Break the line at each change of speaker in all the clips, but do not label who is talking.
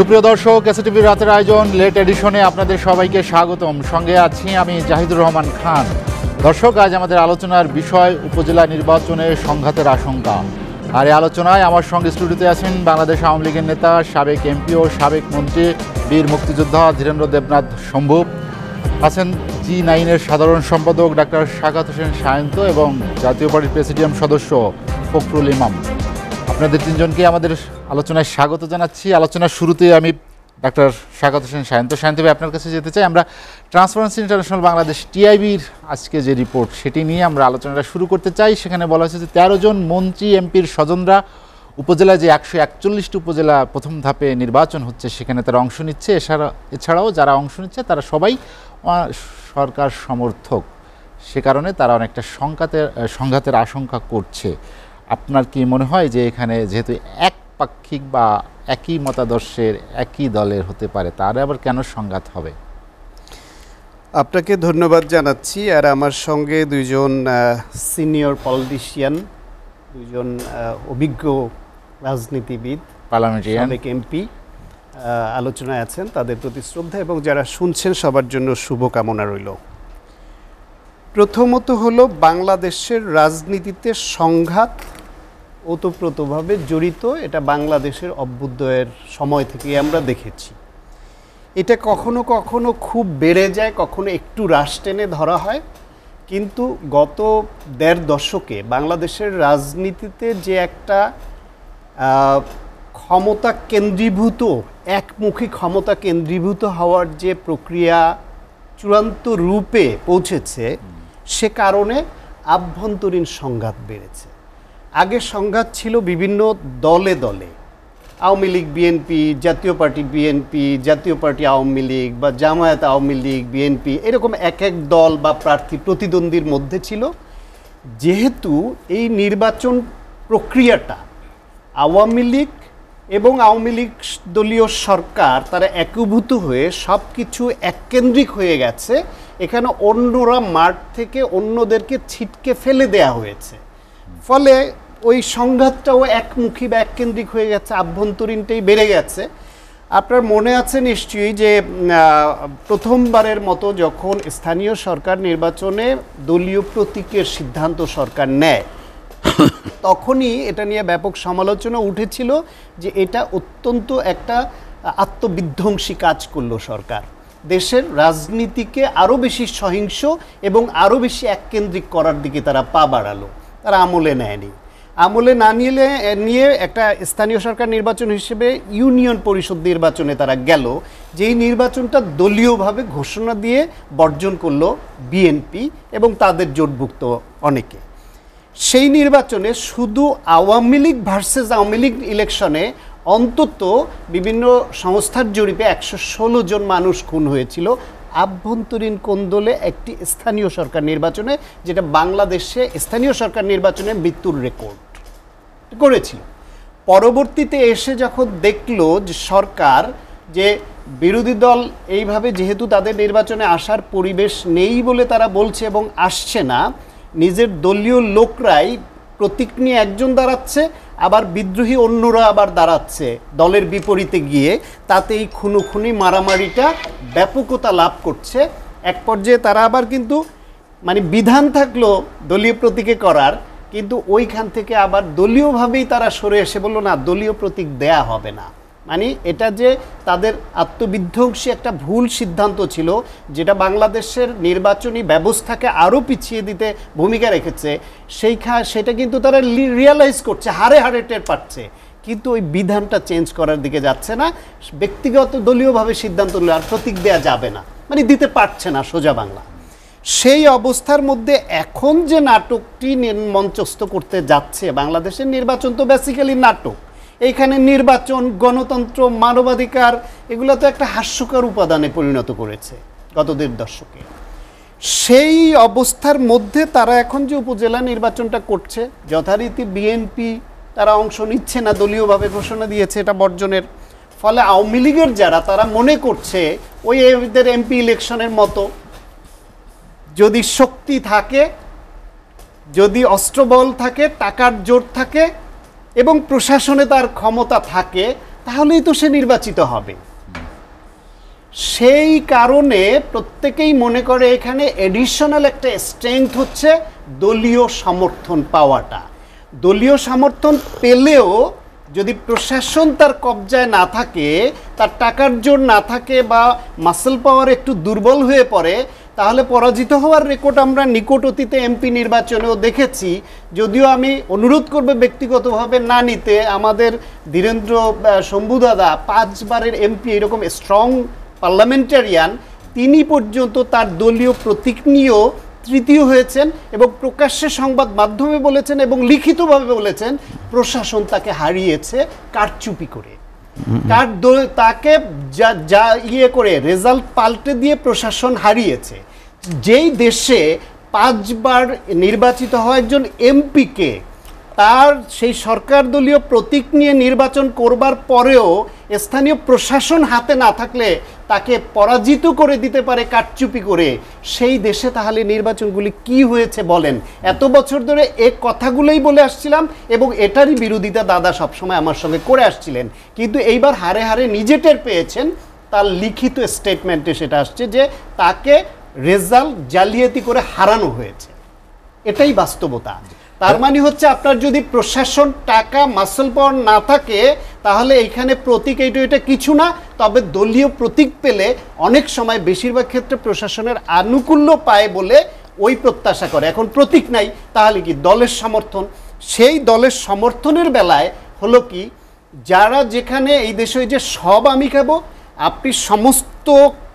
সুপ্রিয় দর্শক, এসএটিভির রাতের আয়োজন লেট এডিশনে আপনাদের সবাইকে স্বাগতম। সঙ্গে আছি আমি জাহিদুর রহমান খান। দর্শক, আজ আমাদের আলোচনার বিষয় উপজেলা নির্বাচনে সংঘাতের আশঙ্কা। আর এই আলোচনায় আমার সঙ্গে স্টুডিওতে আছেন বাংলাদেশ আওয়ামী লীগের নেতা, সাবেক এমপি ও সাবেক মন্ত্রী বীর মুক্তিযোদ্ধা ধীরেন্দ্র দেবনাথ শম্ভু, আছেন G9-এর সাধারণ সম্পাদক ডাক্তার শাকাত হোসেন সায়ন্ত এবং জাতীয় পার্টির প্রেসিডিয়াম সদস্য ফখরুল ইমাম। আপনাদের তিনজনকে আমাদের আলোচনায় স্বাগত জানাচ্ছি। আলোচনার শুরুতেই আমি ডাক্তার শাকাত হোসেন সায়ন্ত ভাই আপনার কাছে যেতে চাই। আমরা ট্রান্সপারেন্সি ইন্টারন্যাশনাল বাংলাদেশ টিআইবির আজকে যে রিপোর্ট সেটি নিয়ে আমরা আলোচনাটা শুরু করতে চাই। সেখানে বলা হয়েছে যে 13 জন মন্ত্রী এমপির স্বজনরা উপজেলায় যে 141টি উপজেলা প্রথম ধাপে নির্বাচন হচ্ছে সেখানে তারা অংশ নিচ্ছে। এছাড়াও যারা অংশ নিচ্ছে তারা সবাই সরকার সমর্থক। সে কারণে তারা অনেকটা সংঘাতের আশঙ্কা করছে। আপনার কি মনে হয় যে এখানে যেহেতু একপাক্ষিক বা একই মতাদর্শের একই দলের হতে পারে, তার আবার কেন সংঘাত হবে?
আপনাকে ধন্যবাদ জানাচ্ছি। আর আমার সঙ্গে দুইজন সিনিয়র পলিটিশিয়ান, দুইজন অভিজ্ঞ রাজনীতিবিদ,
পার্লামেন্টারিয়ান,
সাবেক এমপি আলোচনায় আছেন। তাদের প্রতি শ্রদ্ধা এবং যারা শুনছেন সবার জন্য শুভকামনা রইল। প্রথমত হলো, বাংলাদেশের রাজনীতিতে সংঘাত ওতপ্রোতভাবে জড়িত। এটা বাংলাদেশের অভ্যুদয়ের সময় থেকে আমরা দেখেছি। এটা কখনো কখনো খুব বেড়ে যায়, কখনো একটু হ্রাস টেনে ধরা হয়। কিন্তু গত ১.৫ দশকে বাংলাদেশের রাজনীতিতে যে একটা ক্ষমতা কেন্দ্রীভূত, একমুখী ক্ষমতা কেন্দ্রীভূত হওয়ার যে প্রক্রিয়া চূড়ান্ত রূপে পৌঁছেছে, সে কারণে আভ্যন্তরীণ সংঘাত বেড়েছে। আগে সংঘাত ছিল বিভিন্ন দলে দলে, আওয়ামী লীগ বিএনপি, জাতীয় পার্টি বিএনপি, জাতীয় পার্টি আওয়ামী লীগ বা জামায়াত আওয়ামী লীগ বিএনপি, এরকম এক এক দল বা প্রার্থী প্রতিদ্বন্দ্বীর মধ্যে ছিল। যেহেতু এই নির্বাচন প্রক্রিয়াটা আওয়ামী লীগ এবং আওয়ামী লীগ দলীয় সরকার তারা একীভূত হয়ে সব কিছু এককেন্দ্রিক হয়ে গেছে, এখানে অন্যরা মাঠ থেকে অন্যদেরকে ছিটকে ফেলে দেয়া হয়েছে। ফলে ওই সংঘাতটাও একমুখী বা এককেন্দ্রিক হয়ে গেছে, আভ্যন্তরীণটাই বেড়ে গেছে। আপনার মনে আছে নিশ্চয়ই যে প্রথমবারের মতো যখন স্থানীয় সরকার নির্বাচনে দলীয় প্রতীকের সিদ্ধান্ত সরকার নেয়, তখনই এটা নিয়ে ব্যাপক সমালোচনা উঠেছিল যে এটা অত্যন্ত একটা আত্মবিধ্বংসী কাজ করলো সরকার। দেশের রাজনীতিকে আরও বেশি সহিংস এবং আরও বেশি এককেন্দ্রিক করার দিকে তারা পা বাড়ালো। তারা আমলে নেয়নি। আমলে না নিয়ে একটা স্থানীয় সরকার নির্বাচন হিসেবে ইউনিয়ন পরিষদ নির্বাচনে তারা গেল, যেই নির্বাচনটা দলীয়ভাবে ঘোষণা দিয়ে বর্জন করলো বিএনপি এবং তাদের জোটভুক্ত অনেকে। সেই নির্বাচনে শুধু আওয়ামী লীগ ভার্সেস আওয়ামী লীগ ইলেকশনে অন্তত বিভিন্ন সংস্থার জরিপে 116 জন মানুষ খুন হয়েছিল আভ্যন্তরীণ কোন্দলে একটি স্থানীয় সরকার নির্বাচনে, যেটা বাংলাদেশে স্থানীয় সরকার নির্বাচনে মৃত্যুর রেকর্ড করেছিল। পরবর্তীতে এসে যখন দেখলো যে সরকার, যে বিরোধী দল এইভাবে যেহেতু তাদের নির্বাচনে আসার পরিবেশ নেই বলে তারা বলছে এবং আসছে না, নিজের দলীয় লোকরাই প্রতীক নিয়ে একজন দাঁড়াচ্ছে, আবার বিদ্রোহী অন্যরা আবার দাঁড়াচ্ছে দলের বিপরীতে গিয়ে, তাতে এই খুনোখুনি মারামারিটা ব্যাপকতা লাভ করছে। এক পর্যায়ে তারা আবার কিন্তু বিধান থাকলো দলীয় প্রতীকে করার, কিন্তু ওইখান থেকে আবার দলীয়ভাবেই তারা সরে এসে বললো না, দলীয় প্রতীক দেয়া হবে না। এটা যে তাদের আত্মবিধ্বংসী একটা ভুল সিদ্ধান্ত ছিল, যেটা বাংলাদেশের নির্বাচনী ব্যবস্থাকে আরও পিছিয়ে দিতে ভূমিকা রেখেছে, সেটা কিন্তু তারা রিয়ালাইজ করছে, হাড়ে হাড়ে টের পাচ্ছে। কিন্তু ওই বিধানটা চেঞ্জ করার দিকে যাচ্ছে না, ব্যক্তিগত দলীয়ভাবে সিদ্ধান্ত নিলে আর প্রতীক দেওয়া যাবে না, দিতে পারছে না সোজা বাংলা। সেই অবস্থার মধ্যে এখন যে নাটকটি মঞ্চস্থ করতে যাচ্ছে, বাংলাদেশের নির্বাচন তো বেসিক্যালি নাটক। এইখানে নির্বাচন, গণতন্ত্র, মানবাধিকার, এগুলো তো একটা হাস্যকর উপাদানে পরিণত করেছে গত 1.5 দশকে। সেই অবস্থার মধ্যে তারা এখন যে উপজেলা নির্বাচনটা করছে, যথারীতি বিএনপি তারা অংশ নিচ্ছে না, দলীয়ভাবে ঘোষণা দিয়েছে এটা বর্জনের। ফলে আওয়ামী লীগের যারা, তারা মনে করছে ওই এদের এমপি ইলেকশনের মতো, যদি শক্তি থাকে, যদি অস্ত্রবল থাকে, টাকার জোর থাকে এবং প্রশাসনে তার ক্ষমতা থাকে, তাহলেই তো সে নির্বাচিত হবে। সেই কারণে প্রত্যেকেই মনে করে এখানে এডিশনাল একটা স্ট্রেংথ হচ্ছে দলীয় সমর্থন পাওয়াটা। দলীয় সমর্থন পেলেও যদি প্রশাসন তার কবজায় না থাকে, তার টাকার জোর না থাকে বা মাসল পাওয়ার একটু দুর্বল হয়ে পড়ে, তাহলে পরাজিত হওয়ার রেকর্ড আমরা নিকট অতীতে এমপি নির্বাচনেও দেখেছি। যদিও আমি অনুরোধ করব ব্যক্তিগতভাবে না নিতে, আমাদের ধীরেন্দ্র শম্ভু দাদা 5 বারের এমপি, এরকম স্ট্রং পার্লামেন্টারিয়ান, তিনি পর্যন্ত তার দলীয় প্রতীক নিয়েও তৃতীয় হয়েছেন এবং প্রকাশ্যে সংবাদ মাধ্যমে বলেছেন এবং লিখিতভাবে বলেছেন প্রশাসন তাকে হারিয়েছে কারচুপি করে। তাকে যা ইয়ে করে রেজাল্ট পাল্টে দিয়ে প্রশাসন হারিয়েছে। যেই দেশে 5 বার নির্বাচিত হয় একজন এমপিকে, তার সেই সরকার দলীয় প্রতীক নিয়ে নির্বাচন করবার পরেও স্থানীয় প্রশাসন হাতে না থাকলে তাকে পরাজিত করে দিতে পারে কারচুপি করে, সেই দেশে তাহলে নির্বাচনগুলি কি হয়েছে বলেন? এত বছর ধরে এই কথাগুলোই বলে আসছিলাম এবং এটারই বিরোধিতা দাদা সবসময় আমার সঙ্গে করে আসছিলেন, কিন্তু এইবার হারে হারে নিজে টের পেয়েছেন। তার লিখিত স্টেটমেন্টে সেটা আসছে যে তাকে রেজাল্ট জালিয়াতি করে হারানো হয়েছে। এটাই বাস্তবতা। তার মানে হচ্ছে আপনার যদি প্রশাসন টাকা মাসল পাওয়ার না থাকে তাহলে এইখানে প্রতীক এটা কিছু না, তবে দলীয় প্রতীক পেলে অনেক সময় বেশিরভাগ ক্ষেত্রে প্রশাসনের আনুকূল্য পায় বলে ওই প্রত্যাশা করে। এখন প্রতীক নাই, তাহলে কি দলের সমর্থন? সেই দলের সমর্থনের বেলায় হলো কি, যারা যেখানে এই দেশে যে সব আমি খাবো, আপনি সমস্ত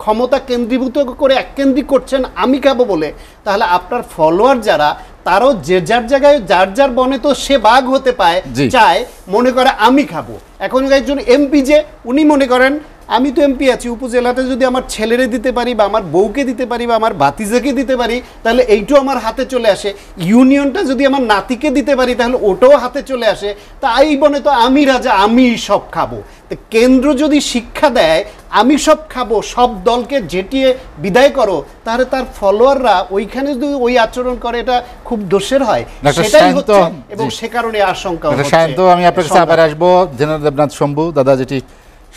ক্ষমতা কেন্দ্রীভূত করে এককেন্দ্রিক করছেন আমি খাবো বলে, তাহলে আপনার ফলোয়ার যারা, তারও যে যার জায়গায় যার যার বনে তো সে বাঘ হতে পায় চায়, মনে করে আমি খাবো। এখন একজন এমপি যে উনি মনে করেন আমি তো এমপি আছি, উপজেলাতে যদি আমার ছেলেরে দিতে পারি বা আমার বউকে দিতে পারি বা আমার ভাতিজাকে দিতে পারি তাহলে এইটাও আমার হাতে চলে আসে। ইউনিয়নটা যদি আমার নাতিকে দিতে পারি তাহলে ওটাও হাতে চলে আসে। তা এই বনে তো আমি রাজা, আমি সব খাবো। তো কেন্দ্র যদি শিক্ষা দেয় আমি সব খাবো, সব দলকে জেটিয়ে বিদায় করো, তাহলে তার ফলোয়াররা ওইখানে যদি ওই আচরণ করে, এটা খুব দোষের হয়। সেটাই হচ্ছে এবং সে কারণে আশঙ্কা হচ্ছে।
আমি আপনার কাছে আবার আসবো। জেনারেল দেবনাথ শম্ভু দাদা, যেটি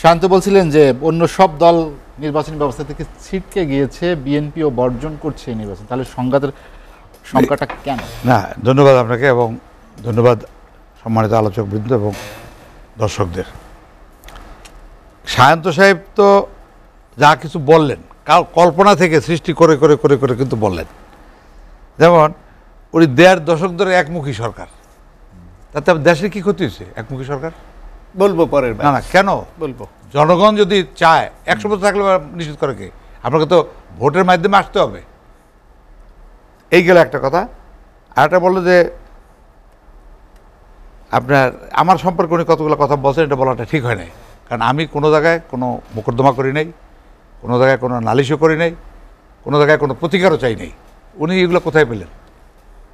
শান্ত বলছিলেন যে অন্য সব দল নির্বাচনী ব্যবস্থা থেকে ছিটকে গিয়েছে, বিএনপিও বর্জন করছে নির্বাচন, তাহলে সংখ্যাটা কেন?
না, ধন্যবাদ আপনাকে এবং ধন্যবাদ সম্মানিত আলোচক বৃন্দ এবং দর্শকদের। সায়ন্ত সাহেব তো যা কিছু বললেন কল্পনা থেকে সৃষ্টি করে করে করে করে কিন্তু বললেন। যেমন উনি 1.5 দশক ধরে একমুখী সরকার, তাতে দেশের কি ক্ষতি হয়েছে? একমুখী সরকার
বলবো পরের বার।
না কেন
বলবো,
জনগণ যদি চায় 100 বছর থাকলে নিশ্চিত করে কে? আপনাকে তো ভোটের মাধ্যমে আসতে হবে। এই গেল একটা কথা। আর একটা বললো যে আপনার আমার সম্পর্কে উনি কতগুলো কথা বলছেন, এটা বলাটা ঠিক হয় নাই। কারণ আমি কোনো জায়গায় কোনো মোকদ্দমা করি নাই, কোনো জায়গায় কোনো নালিশও করি নাই, কোনো জায়গায় কোনো প্রতিকারও চাই নাই। উনি এগুলো কোথায় পেলেন?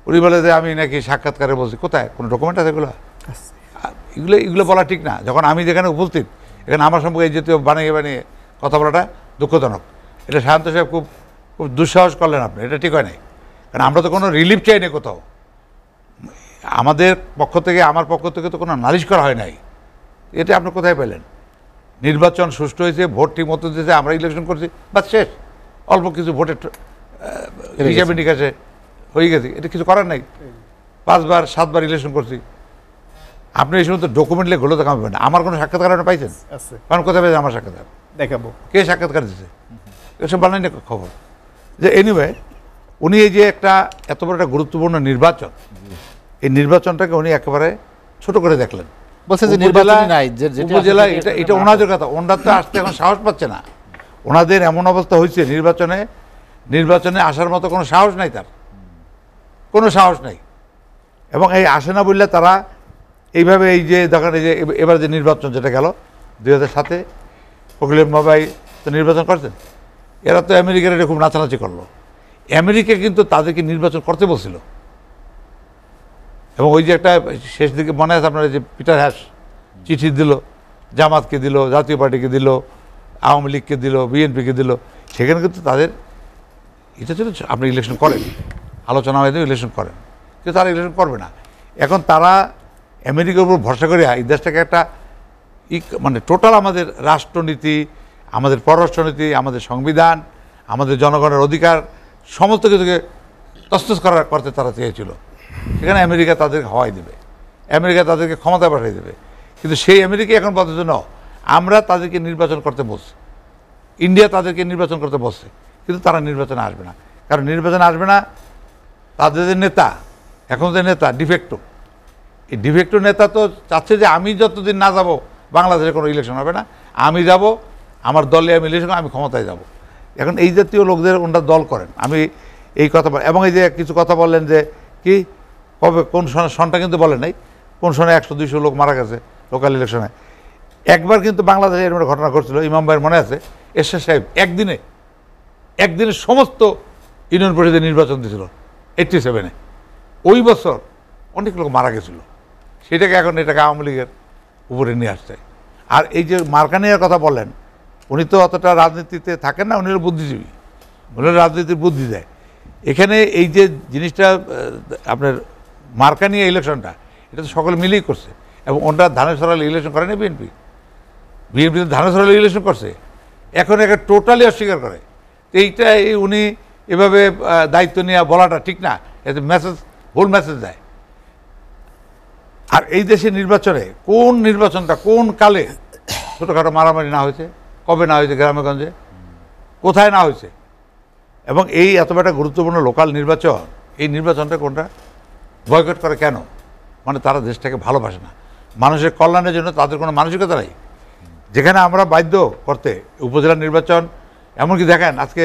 উনি বলে যে আমি নাকি সাক্ষাৎকারে বলছি, কোথায় কোনো ডকুমেন্ট আছে এগুলো? এগুলো বলা ঠিক না। যখন আমি যেখানে উপস্থিত, এখানে আমার সম্পর্কে এই জাতীয় বানিয়ে বানিয়ে কথা বলাটা দুঃখজনক। এটা শান্ত সাহেব খুব খুব দুঃসাহস করলেন আপনি, এটা ঠিক হয় নাই। কারণ আমরা তো কোনো রিলিফ চাই না কোথাও। আমাদের পক্ষ থেকে, আমার পক্ষ থেকে তো কোনো নালিশ করা হয় নাই। এটা আপনি কোথায় পেলেন? নির্বাচন সুষ্ঠু হয়েছে, ভোট ঠিক মতো দিয়েছে, আমরা ইলেকশন করছি, বাস শেষ। অল্প কিছু ভোটের হিসাবে নিকাশে হয়ে গেছে, এটা কিছু করার নাই। 5 বার 7 বার ইলেকশন করছি। আপনি এই সমস্ত ডকুমেন্ট লিখে হলো তো কামাবেন না। আমার কোনো সাক্ষাৎকার আপনি পাইছেন? কারণ কোথায় পেয়েছেন আমার সাক্ষাৎকার?
দেখাবো
কে সাক্ষাৎকার দিচ্ছে, এসব বানাই না খবর। যে এনিওয়ে, উনি এই যে একটা এত বড় একটা গুরুত্বপূর্ণ নির্বাচন, এই নির্বাচনটাকে উনি একেবারে ছোট করে দেখলেন।
বলছে যে নির্বাচনই নাই,
উপজেলা এটা ওনাদের কথা। ওনারা তো আসতে এখন সাহস পাচ্ছে না। ওনাদের এমন অবস্থা হয়েছে, নির্বাচনে আসার মতো কোনো সাহস নাই, তার কোনো সাহস নাই। এবং এই আসে না বললে তারা এইভাবে এই যে দেখেন, এই যে এবার যে নির্বাচন যেটা গেল 2007-এ ফখরুল ভাই তো নির্বাচন করছেন, এরা তো আমেরিকার এটা খুব নাচানাচি করলো। আমেরিকা কিন্তু তাদেরকে নির্বাচন করতে বলছিল। এবং ওই যে একটা শেষ দিকে মনে আছে আপনারা, যে পিটার হ্যাশ চিঠি দিল, জামাতকে দিল, জাতীয় পার্টিকে দিল, আওয়ামী লীগকে দিল, বিএনপিকে দিল, সেখানে কিন্তু তাদের এটা ছিল আপনি ইলেকশন করেন, আলোচনা হয়ে ইলেকশন করেন, কিন্তু তারা ইলেকশন করবে না। এখন তারা আমেরিকার উপর ভরসা করে এই দেশটাকে একটা মানে টোটাল আমাদের রাষ্ট্রনীতি, আমাদের পররাষ্ট্রনীতি, আমাদের সংবিধান, আমাদের জনগণের অধিকার সমস্ত কিছুকে তছনছ করতে তারা চেয়েছিল। সেখানে আমেরিকা তাদেরকে হওয়াই দেবে, আমেরিকা তাদেরকে ক্ষমতা পাঠিয়ে দেবে। কিন্তু সেই আমেরিকা এখন বলতে জন্য আমরা তাদেরকে নির্বাচন করতে বসছি, ইন্ডিয়া তাদেরকে নির্বাচন করতে বসছে, কিন্তু তারা নির্বাচনে আসবে না। কারণ নির্বাচনে আসবে না, তাদের যে নেতা, এখন যে নেতা ডিফেক্টো, এই ডিফেক্টো নেতা তো চাচ্ছে যে আমি যতদিন না যাব বাংলাদেশে কোনো ইলেকশন হবে না, আমি যাব, আমার দলে আমি ইলেকশন, আমি ক্ষমতায় যাব। এখন এই জাতীয় লোকদের ওনারা দল করেন। আমি এই কথা এবং এই যে কিছু কথা বললেন যে কি কবে কোন সনটা কিন্তু বলেন নাই, কোন সনে 100-200 লোক মারা গেছে লোকাল ইলেকশনে। একবার কিন্তু বাংলাদেশে এরকম একটা ঘটনা ঘটছিল, ইমাম ভাইয়ের মনে আছে, এরশাদ সাহেব একদিনে সমস্ত ইউনিয়ন পরিষদের নির্বাচন দিয়েছিল 87-এ। ওই বছর অনেক লোক মারা গেছিল, সেটাকে এখন এটাকে আওয়ামী লীগের উপরে নিয়ে আসছে। আর এই যে মার্কানিয়ার কথা বললেন, উনি তো অতটা রাজনীতিতে থাকেন না, উনি হলো বুদ্ধিজীবী, উনি রাজনীতির বুদ্ধি দেয়। এখানে এই যে জিনিসটা আপনার মার্কানিয়া ইলেকশনটা, এটা তো সকলে মিলেই করছে। এবং ওটা ধানের সরালে ইলেকশন করে না বিএনপি তো ধানের সরালে ইলেকশন করছে, এখন একে টোটালি অস্বীকার করে। তো এইটা উনি এভাবে দায়িত্ব নিয়ে বলাটা ঠিক না, এতে মেসেজ, ভুল মেসেজ দেয়। আর এই দেশের নির্বাচনে কোন নির্বাচনটা কোন কালে ছোটোখাটো মারামারি না হয়েছে, কবে না হয়েছে, গ্রামে গঞ্জে কোথায় না হয়েছে। এবং এই এত একটা গুরুত্বপূর্ণ লোকাল নির্বাচন, এই নির্বাচনটা কোনটা বয়কট করে কেন? মানে তারা দেশটাকে ভালোবাসে না, মানুষের কল্যাণের জন্য তাদের কোনো মানসিকতা নাই। যেখানে আমরা বাধ্য করতে উপজেলা নির্বাচন, এমনকি দেখেন আজকে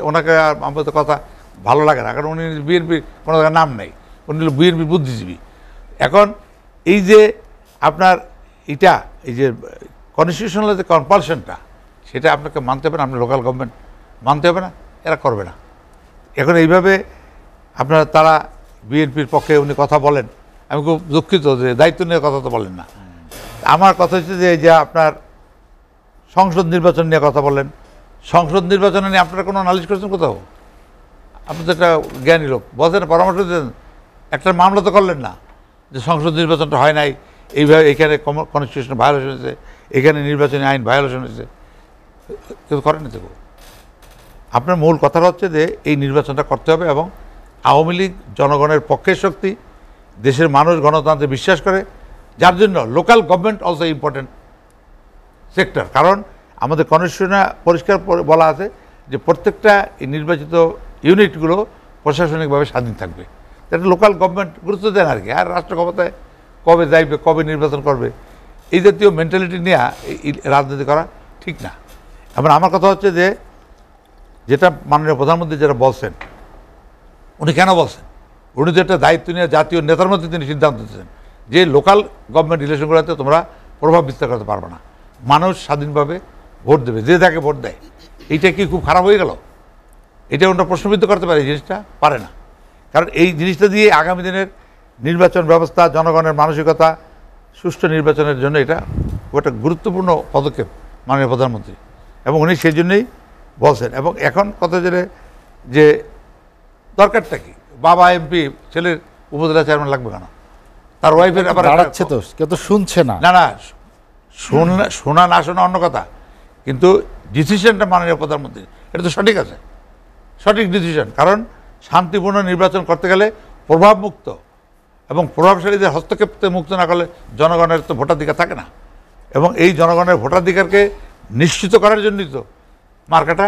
ওনাকে আমার তো কথা ভালো লাগে না, কারণ উনি বিএনপির কোনো জায়গায় নাম নেই, উনি বিএনপির বুদ্ধিজীবী। এখন এই যে আপনার এই যে কনস্টিটিউশনাল যে কম্পালশনটা, সেটা আপনাকে মানতে হবে না, আপনার লোকাল গভর্নমেন্ট মানতে হবে না, এরা করবে না। এখন এইভাবে আপনারা তারা বিএনপির পক্ষে উনি কথা বলেন, আমি খুব দুঃখিত যে দায়িত্ব নিয়ে কথা তো বলেন না। আমার কথা হচ্ছে যে আপনার সংসদ নির্বাচন নিয়ে কথা বলেন, সংসদ নির্বাচনে নিয়ে আপনারা কোনো নালিশ করেছেন কোথাও? আপনি তো একটা জ্ঞানী লোক, বলছেন, পরামর্শ দিতেন, একটা মামলা তো করলেন না যে সংসদ নির্বাচনটা হয় নাই, এইভাবে এখানে কনস্টিটিউশন ভায়োলেশন হয়েছে, এখানে নির্বাচনী আইন ভায়োলেশন হয়েছে, কেউ করেনি তো। আপনার মূল কথাটা হচ্ছে যে এই নির্বাচনটা করতে হবে, এবং আওয়ামী লীগ জনগণের পক্ষের শক্তি, দেশের মানুষ গণতন্ত্রে বিশ্বাস করে, যার জন্য local government also important sector. কারণ আমাদের কনস্টিটিউশনে পরিষ্কার বলা আছে যে প্রত্যেকটা এই নির্বাচিত ইউনিটগুলো প্রশাসনিকভাবে স্বাধীন থাকবে। এটা লোকাল গভর্নমেন্ট গুরুত্ব দেন আর কি। আর রাষ্ট্র ক্ষমতায় কবে যাইবে, কবে নির্বাচন করবে, এই জাতীয় মেন্টালিটি নিয়ে রাজনীতি করা ঠিক না। এবার আমার কথা হচ্ছে যে যেটা মাননীয় প্রধানমন্ত্রী যেটা বলছেন, উনি কেন বলছেন? উনি তো একটা দায়িত্ব নিয়ে জাতীয় নেতার মধ্যে তিনি সিদ্ধান্ত দিচ্ছেন যে লোকাল গভর্নমেন্ট ইলেকশনগুলোতে তোমরা প্রভাব বিস্তার করতে পারবে না, মানুষ স্বাধীনভাবে ভোট দেবে, যে যাকে ভোট দেয়। এইটা কি খুব খারাপ হয়ে গেল? এটা ওটা প্রশ্নবিদ্ধ করতে পারে, এই জিনিসটা পারে না। কারণ এই জিনিসটা দিয়ে আগামী দিনের নির্বাচন ব্যবস্থা, জনগণের মানসিকতা, সুষ্ঠু নির্বাচনের জন্য এটা একটা গুরুত্বপূর্ণ পদক্ষেপ মাননীয় প্রধানমন্ত্রী, এবং উনি সেই জন্যই বলছেন। এবং এখন কথা যে দরকারটা কি, বাবা এমপি, ছেলের উপজেলা চেয়ারম্যান লাগবে কেন? তার ওয়াইফের আবার
দাঁড়াচ্ছে তো, কেউ তো শুনছে না।
না না, শোনা না শোনা অন্য কথা, কিন্তু ডিসিশনটা মাননীয় প্রধানমন্ত্রী, এটা তো সঠিক আছে, সঠিক ডিসিশন। কারণ শান্তিপূর্ণ নির্বাচন করতে গেলে প্রভাবমুক্ত এবং প্রভাবশালীদের হস্তক্ষেপ মুক্ত না করলে জনগণের তো ভোটাধিকার থাকে না। এবং এই জনগণের ভোটাধিকারকে নিশ্চিত করার জন্যই তো মার্কাটা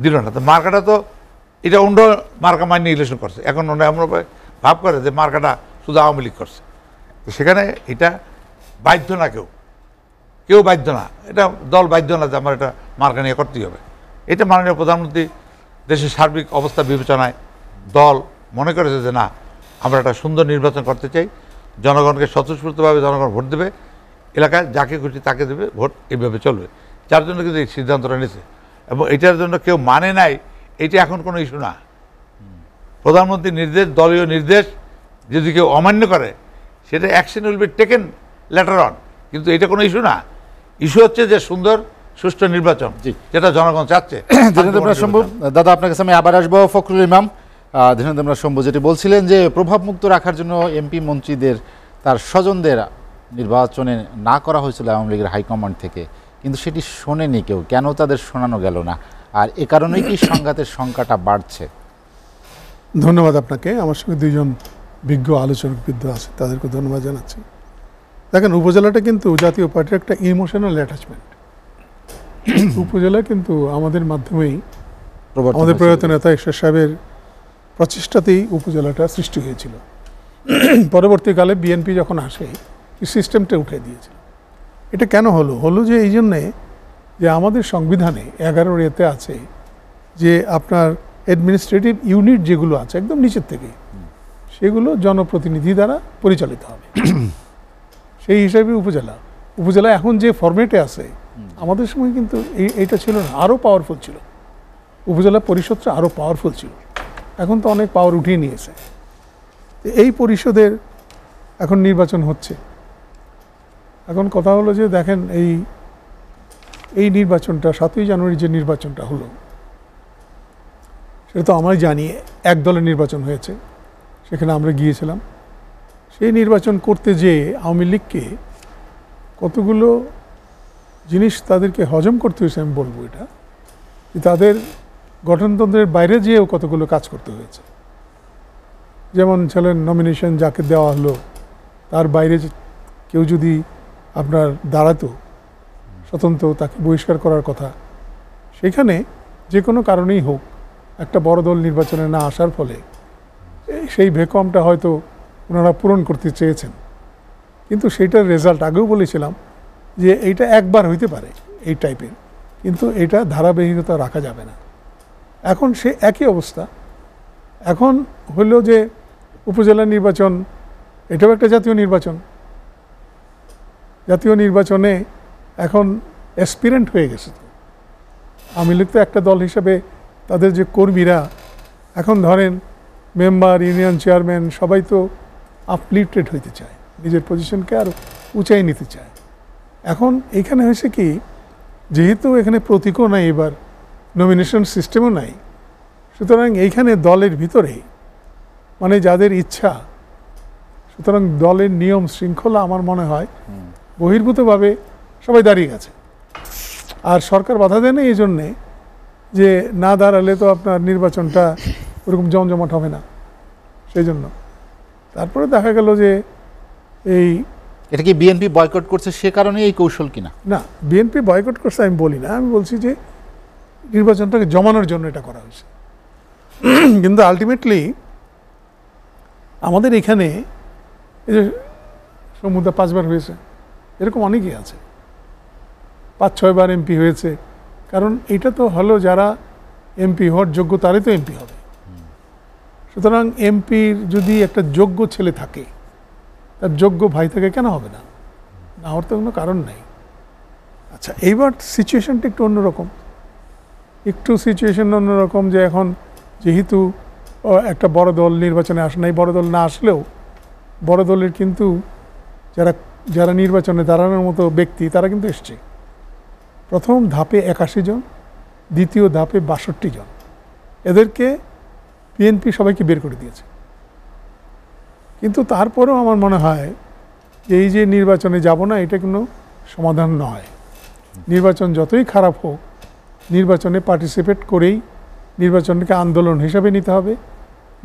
দিল না। তো মার্কাটা তো এটা অন্য মার্কা মাইনে ইলেকশন করছে, এখন অন্য এমন ভাব করে যে মার্কাটা শুধু আওয়ামী লীগ করছে। তো সেখানে এটা বাধ্য না, কেউ বাধ্য না, এটা দল বাধ্য না যে আমার এটা মার্কা নিয়ে করতেই হবে। এটা মাননীয় প্রধানমন্ত্রী দেশের সার্বিক অবস্থা বিবেচনায় দল মনে করেছে যে না, আমরা একটা সুন্দর নির্বাচন করতে চাই, জনগণকে স্বতঃস্ফূর্তভাবে জনগণ ভোট দেবে, এলাকায় যাকে খুশি তাকে দেবে, ভোট এইভাবে চলবে, যার জন্য কিন্তু এই সিদ্ধান্তটা নিয়েছে। এবং এটার জন্য কেউ মানে নাই, এটা এখন কোনো ইস্যু না। প্রধানমন্ত্রীর নির্দেশ, দলীয় নির্দেশ যদি কেউ অমান্য করে, সেটা action will be taken letter on, কিন্তু এটা কোনো ইস্যু না। ইস্যু হচ্ছে যে সুন্দর সুষ্ঠু নির্বাচন, যেটা জনগণ চাচ্ছে।
দীনেন্দ্র শম্ভু দাদা, আপনার কাছে আমি আবার আসবো। ফখরুল ইমাম, দীনেন্দ্র শম্ভু যেটি বলছিলেন যে প্রভাবমুক্ত রাখার জন্য এমপি মন্ত্রীদের, তার স্বজনদের নির্বাচনে না করা হয়েছিল আওয়ামী লীগের হাইকমান্ড থেকে, কিন্তু সেটি শোনেনি কেউ, কেন তাদের শোনানো গেল না? আর এ কারণেই কি সংঘাতের সংখ্যাটা বাড়ছে?
ধন্যবাদ আপনাকে। আমার সঙ্গে দুইজন বিজ্ঞ আলোচকবিদ আছে, তাদেরকে ধন্যবাদ জানাচ্ছি। দেখেন, উপজেলাটা কিন্তু জাতীয় পার্টির একটা ইমোশনাল অ্যাটাচমেন্ট। উপজেলা কিন্তু আমাদের মাধ্যমেই, আমাদের প্রয়াত নেতা এরশাদ সাহেবের প্রচেষ্টাতেই উপজেলাটা সৃষ্টি হয়েছিল। পরবর্তীকালে বিএনপি যখন আসে, এই সিস্টেমটা উঠে দিয়েছিল। এটা কেন হলো যে এই জন্যে যে আমাদের সংবিধানে 11 এতে আছে যে আপনার অ্যাডমিনিস্ট্রেটিভ ইউনিট যেগুলো আছে একদম নিচের থেকে, সেগুলো জনপ্রতিনিধি দ্বারা পরিচালিত হবে। সেই হিসাবে উপজেলা এখন যে ফরম্যাটে আছে, আমাদের সময় কিন্তু এইটা ছিল না, আরও পাওয়ারফুল ছিল। উপজেলা পরিষদটা আরও পাওয়ারফুল ছিল, এখন তো অনেক পাওয়ার উঠিয়ে নিয়েছে। এই পরিষদের এখন নির্বাচন হচ্ছে। এখন কথা হলো যে দেখেন, এই নির্বাচনটা 7ই জানুয়ারি যে নির্বাচনটা হলো, সেটা তো আমরাই জানি এক দলের নির্বাচন হয়েছে, সেখানে আমরা গিয়েছিলাম। সেই নির্বাচন করতে যেয়ে আওয়ামী লীগকে কতগুলো জিনিস তাদেরকে হজম করতে হয়েছে, আমি বলবো এটা, যে তাদের গঠনতন্ত্রের বাইরে যেয়েও কতগুলো কাজ করতে হয়েছে। যেমন ছিলেন নমিনেশন যাকে দেওয়া হলো, তার বাইরে কেউ যদি আপনার দাঁড়াতো স্বতন্ত্র, তাকে বহিষ্কার করার কথা। সেখানে যে কোনো কারণেই হোক, একটা বড় দল নির্বাচনে না আসার ফলে সেই ভ্যাকুয়ামটা হয়তো ওনারা পূরণ করতে চেয়েছেন, কিন্তু সেইটার রেজাল্ট আগেও বলেছিলাম যে এইটা একবার হইতে পারে এই টাইপের, কিন্তু এটা ধারাবাহিকতা রাখা যাবে না। এখন সে একই অবস্থা। এখন হলো যে উপজেলা নির্বাচন, এটাও একটা জাতীয় নির্বাচন। জাতীয় নির্বাচনে এখন অ্যাসপিরেন্ট হয়ে গেছে। তো আওয়ামী লীগ তো একটা দল হিসাবে তাদের যে কর্মীরা, এখন ধরেন মেম্বার, ইউনিয়ন চেয়ারম্যান সবাই তো আপলিফটেড হইতে চায়, নিজের পজিশনকে আরও উঁচাই নিতে চায়। এখন এইখানে হয়েছে কি, যেহেতু এখানে প্রতীকও নাই, এবার নমিনেশন সিস্টেমও নাই, সুতরাং এইখানে দলের ভিতরে মানে যাদের ইচ্ছা, সুতরাং দলের নিয়ম শৃঙ্খলা আমার মনে হয় বহির্ভূতভাবে সবাই দাঁড়িয়ে গেছে। আর সরকার বাধা দেয় না এই জন্যে যে না দাঁড়ালে তো আপনার নির্বাচনটা ওরকম জমজমাট হবে না, সেই জন্য। তারপরে দেখা গেল যে
এটা কি বিএনপি বয়কট করছে সে কারণে এই কৌশল কিনা?
না, বিএনপি বয়কট করছে আমি বলি না, আমি বলছি যে নির্বাচনটাকে জমানোর জন্য এটা করা হয়েছে। কিন্তু আলটিমেটলি আমাদের এখানে এই যে সমুদ্র 5 বার হয়েছে, এরকম অনেকেই আছে, 5-6 বার এমপি হয়েছে। কারণ এটা তো হলো যারা এমপি হওয়ার যোগ্য তারই তো এমপি হবে। সুতরাং এমপির যদি একটা যোগ্য ছেলে থাকে, তার যোগ্য ভাই থাকে, কেন হবে না? না হওয়ার তো কোনো কারণ নাই। আচ্ছা, এইবার সিচুয়েশনটা একটু অন্যরকম, যে এখন যেহেতু একটা বড় দল নির্বাচনে আসে নাই, বড় দল না আসলেও বড় দলের কিন্তু যারা নির্বাচনে দাঁড়ানোর মতো ব্যক্তি, তারা কিন্তু এসছে। প্রথম ধাপে 81 জন, দ্বিতীয় ধাপে 62 জন। এদেরকে বিএনপি সবাইকে বের করে দিয়েছে। কিন্তু তারপরেও আমার মনে হয় যে এই যে নির্বাচনে যাব না, এটা কোনো সমাধান নয়। নির্বাচন যতই খারাপ হোক, নির্বাচনে পার্টিসিপেট করেই নির্বাচনকে আন্দোলন হিসাবে নিতে হবে।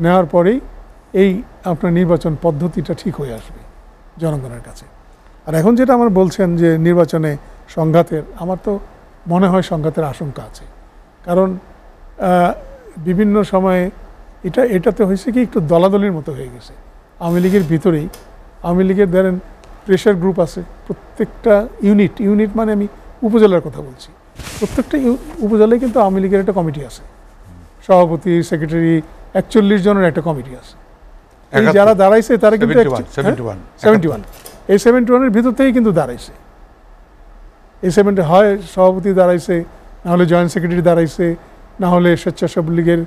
নেওয়ার পরেই এই আপনার নির্বাচন পদ্ধতিটা ঠিক হয়ে আসবে জনগণের কাছে। আর এখন যেটা আমার বলছেন যে নির্বাচনে সংঘাতের, আমার তো মনে হয় সংঘাতের আশঙ্কা আছে। কারণ বিভিন্ন সময়ে এটাতে হয়েছে কি, একটু দলাদলির মতো হয়ে গেছে। আওয়ামী লীগের ভিতরেই, আওয়ামী লীগের ধরেন প্রেশার গ্রুপ আছে, প্রত্যেকটা ইউনিট মানে আমি উপজেলার কথা বলছি, প্রত্যেকটা উপজেলায় কিন্তু আওয়ামী লীগের একটা কমিটি আছে, সভাপতি, সেক্রেটারি, 41 জনের একটা কমিটি আছে। এই যারা দাঁড়াইছে তারা কিন্তু 71, এই 71-এর ভিতর থেকেই কিন্তু দাঁড়াইছে। এই 70 হয় সভাপতি দাঁড়াইছে, না হলে জয়েন্ট সেক্রেটারি দাঁড়াইছে, না হলে স্বেচ্ছাসেবক লীগের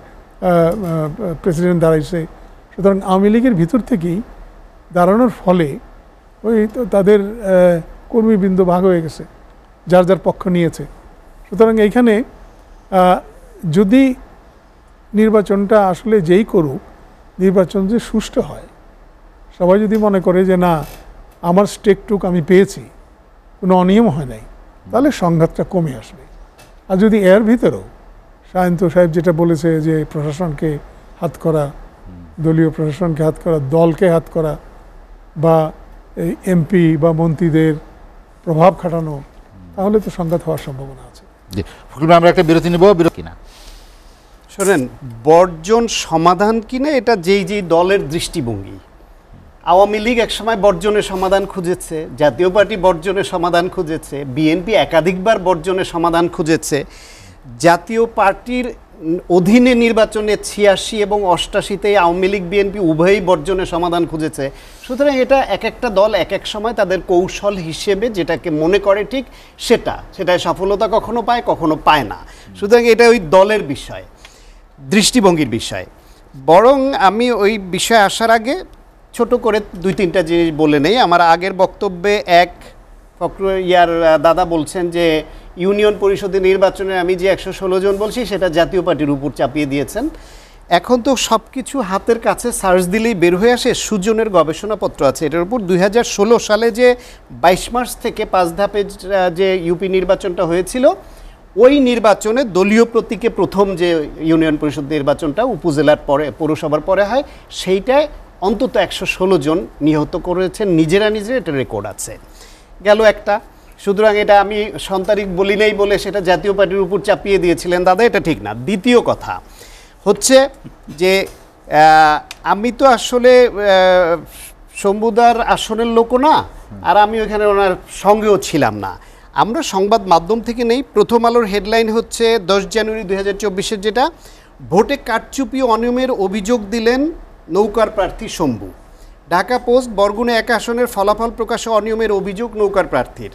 প্রেসিডেন্ট দাঁড়াইছে। সুতরাং আওয়ামী লীগের ভিতর থেকেই দাঁড়ানোর ফলে ওই তো তাদের কর্মীবৃন্দ ভাগ হয়ে গেছে, যার যার পক্ষ নিয়েছে। সুতরাং এইখানে যদি নির্বাচনটা আসলে যেই করুক, নির্বাচন যে সুষ্ঠু হয়, সবাই যদি মনে করে যে না আমার স্টেকটুক আমি পেয়েছি, কোনো অনিয়ম হয় নাই, তাহলে সংঘাতটা কমে আসবে। আর যদি এর ভিতরেও সায়ন্ত সাহেব যেটা বলেছে যে প্রশাসনকে হাত করা, দলীয় প্রশাসনকে হাত করা, দলকে হাত করা, বা এই এমপি বা মন্ত্রীদের প্রভাব খাটানো, তাহলে তো সংঘাত হওয়ার সম্ভাবনা আছে।
জি ফখরুল ভাই, আমরা একটা বিরতি নিব, বিরতি না
শোনেন, বর্জন সমাধান কিনা এটা যেই যেই দলের দৃষ্টিভঙ্গি। আওয়ামী লীগ একসময় বর্জনের সমাধান খুঁজেছে, জাতীয় পার্টি বর্জনের সমাধান খুঁজেছে, বিএনপি একাধিকবার বর্জনের সমাধান খুঁজেছে। জাতীয় পার্টির অধীনে নির্বাচনে ৮৬ এবং ৮৮-তে আওয়ামী লীগ বিএনপি উভয়ই বর্জনের সমাধান খুঁজেছে। সুতরাং এটা এক একটা দল এক এক সময় তাদের কৌশল হিসেবে যেটাকে মনে করে ঠিক সেটায় সফলতা কখনো পায়, কখনো পায় না। সুতরাং এটা ওই দলের বিষয়, দৃষ্টিভঙ্গির বিষয়। বরং আমি ওই বিষয়ে আসার আগে ছোট করে ২-৩টা জিনিস বলে নেই। আমার আগের বক্তব্যে দাদা বলছেন যে ইউনিয়ন পরিষদে নির্বাচনে আমি যে ১১৬ জন বলছি সেটা জাতীয় পার্টির উপর চাপিয়ে দিয়েছেন। এখন তো সব কিছু হাতের কাছে সার্চ দিলেই বের হয়ে আসে। সুজনের গবেষণাপত্র আছে এটার উপর। ২০১৬ সালে যে ২২ মার্চ থেকে ৫ ধাপে যে ইউপি নির্বাচনটা হয়েছিল, ওই নির্বাচনে দলীয় প্রতীকে প্রথম যে ইউনিয়ন পরিষদ নির্বাচনটা উপজেলার পরে, পৌরসভার পরে হয়, সেইটায় অন্তত ১১৬ জন নিহত করেছেন নিজেরা, এটা রেকর্ড আছে। গেল একটা। সুতরাং এটা আমি সন্তারিক বলি নাই বলে সেটা জাতীয় পার্টির উপর চাপিয়ে দিয়েছিলেন দাদা, এটা ঠিক না। দ্বিতীয় কথা হচ্ছে যে আমি তো আসলে শম্ভুদার আসনের লোকও না, আর আমি ওখানে ওনার সঙ্গেও ছিলাম না। আমরা সংবাদ মাধ্যম থেকে নেই। প্রথম আলোর হেডলাইন হচ্ছে ১০ জানুয়ারি ২০২৪-এর, যেটা ভোটে কারচুপি ও অনিয়মের অভিযোগ দিলেন নৌকার প্রার্থী শম্ভু। ঢাকা পোস্ট, বরগুনা ১ আসনের ফলাফল প্রকাশে অনিয়মের অভিযোগ নৌকার প্রার্থীর।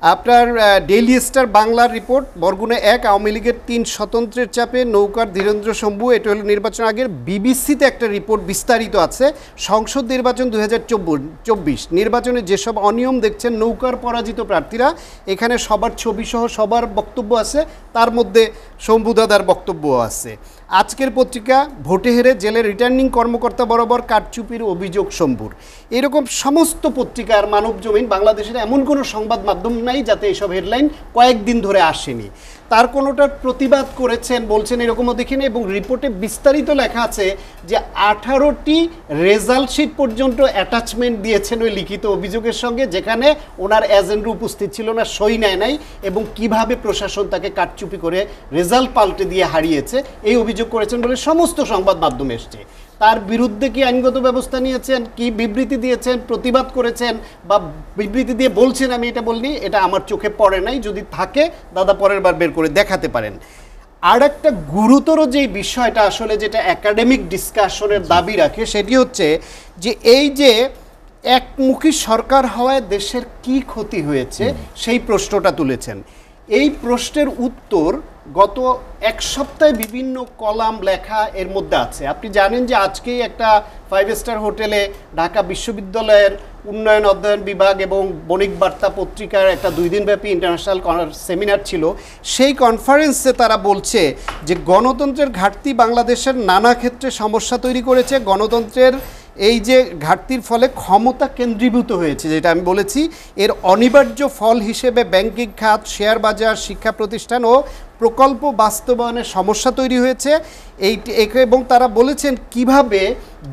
আপনার ডেইলি স্টার বাংলার রিপোর্ট, বরগুনা ১ আওয়ামী লীগের ৩ স্বতন্ত্রের চাপে নৌকার ধীরেন্দ্র শম্ভু। এটা হলো নির্বাচন আগের। বিবিসিতে একটা রিপোর্ট বিস্তারিত আছে, সংসদ নির্বাচন ২০২৪ নির্বাচনে যেসব অনিয়ম দেখছেন নৌকার পরাজিত প্রার্থীরা, এখানে সবার ছবি সহ সবার বক্তব্য আছে, তার মধ্যে শম্ভু দাদার বক্তব্যও আছে। আজকের পত্রিকা, ভোটে হেরে জেলের রিটার্নিং কর্মকর্তা বরাবর কারচুপির অভিযোগ শম্ভুর। এরকম সমস্ত পত্রিকার মানব জমিন, বাংলাদেশের এমন কোনো সংবাদ মাধ্যম নাই যাতে এইসব হেডলাইন কয়েকদিন ধরে আসেনি। তার কোনোটার প্রতিবাদ করেছেন, বলছেন এরকমও দেখিনি। এবং রিপোর্টে বিস্তারিত লেখা আছে যে 18টি রেজাল্ট শিট পর্যন্ত অ্যাটাচমেন্ট দিয়েছেন ওই লিখিত অভিযোগের সঙ্গে, যেখানে ওনার এজেন্টরা উপস্থিত ছিল না, সই নেয় নাই, এবং কিভাবে প্রশাসন তাকে কারচুপি করে রেজাল্ট পাল্টে দিয়ে হারিয়েছে এই অভিযোগ করেছেন বলে সমস্ত সংবাদ মাধ্যম এসছে। তার বিরুদ্ধে কি আইনগত ব্যবস্থা নিয়েছেন, কি বিবৃতি দিয়েছেন, প্রতিবাদ করেছেন, বা বিবৃতি দিয়ে বলছেন আমি এটা বলিনি, এটা আমার চোখে পড়ে নাই। যদি থাকে দাদা পরের বার বের করে দেখাতে পারেন। আর একটা গুরুতর যেই বিষয়টা আসলে যেটা একাডেমিক ডিসকাশনের দাবি রাখে, সেটি হচ্ছে যে এই যে একমুখী সরকার হওয়ায় দেশের কি ক্ষতি হয়েছে সেই প্রশ্নটা তুলেছেন। এই প্রশ্নের উত্তর গত এক সপ্তাহে বিভিন্ন কলাম লেখা এর মধ্যে আছে। আপনি জানেন যে আজকেই একটা 5 স্টার হোটেলে ঢাকা বিশ্ববিদ্যালয়ের উন্নয়ন অধ্যয়ন বিভাগ এবং বণিক বার্তা পত্রিকার একটা 2 দিনব্যাপী ইন্টারন্যাশনাল সেমিনার ছিল। সেই কনফারেন্সে তারা বলছে যে গণতন্ত্রের ঘাটতি বাংলাদেশের নানা ক্ষেত্রে সমস্যা তৈরি করেছে। গণতন্ত্রের এই যে ঘাটতির ফলে ক্ষমতা কেন্দ্রীভূত হয়েছে, যেটা আমি বলেছি, এর অনিবার্য ফল হিসেবে ব্যাংকিং খাত, শেয়ার বাজার, শিক্ষা প্রতিষ্ঠান ও প্রকল্প বাস্তবায়নের সমস্যা তৈরি হয়েছে। এবং তারা বলেছেন কিভাবে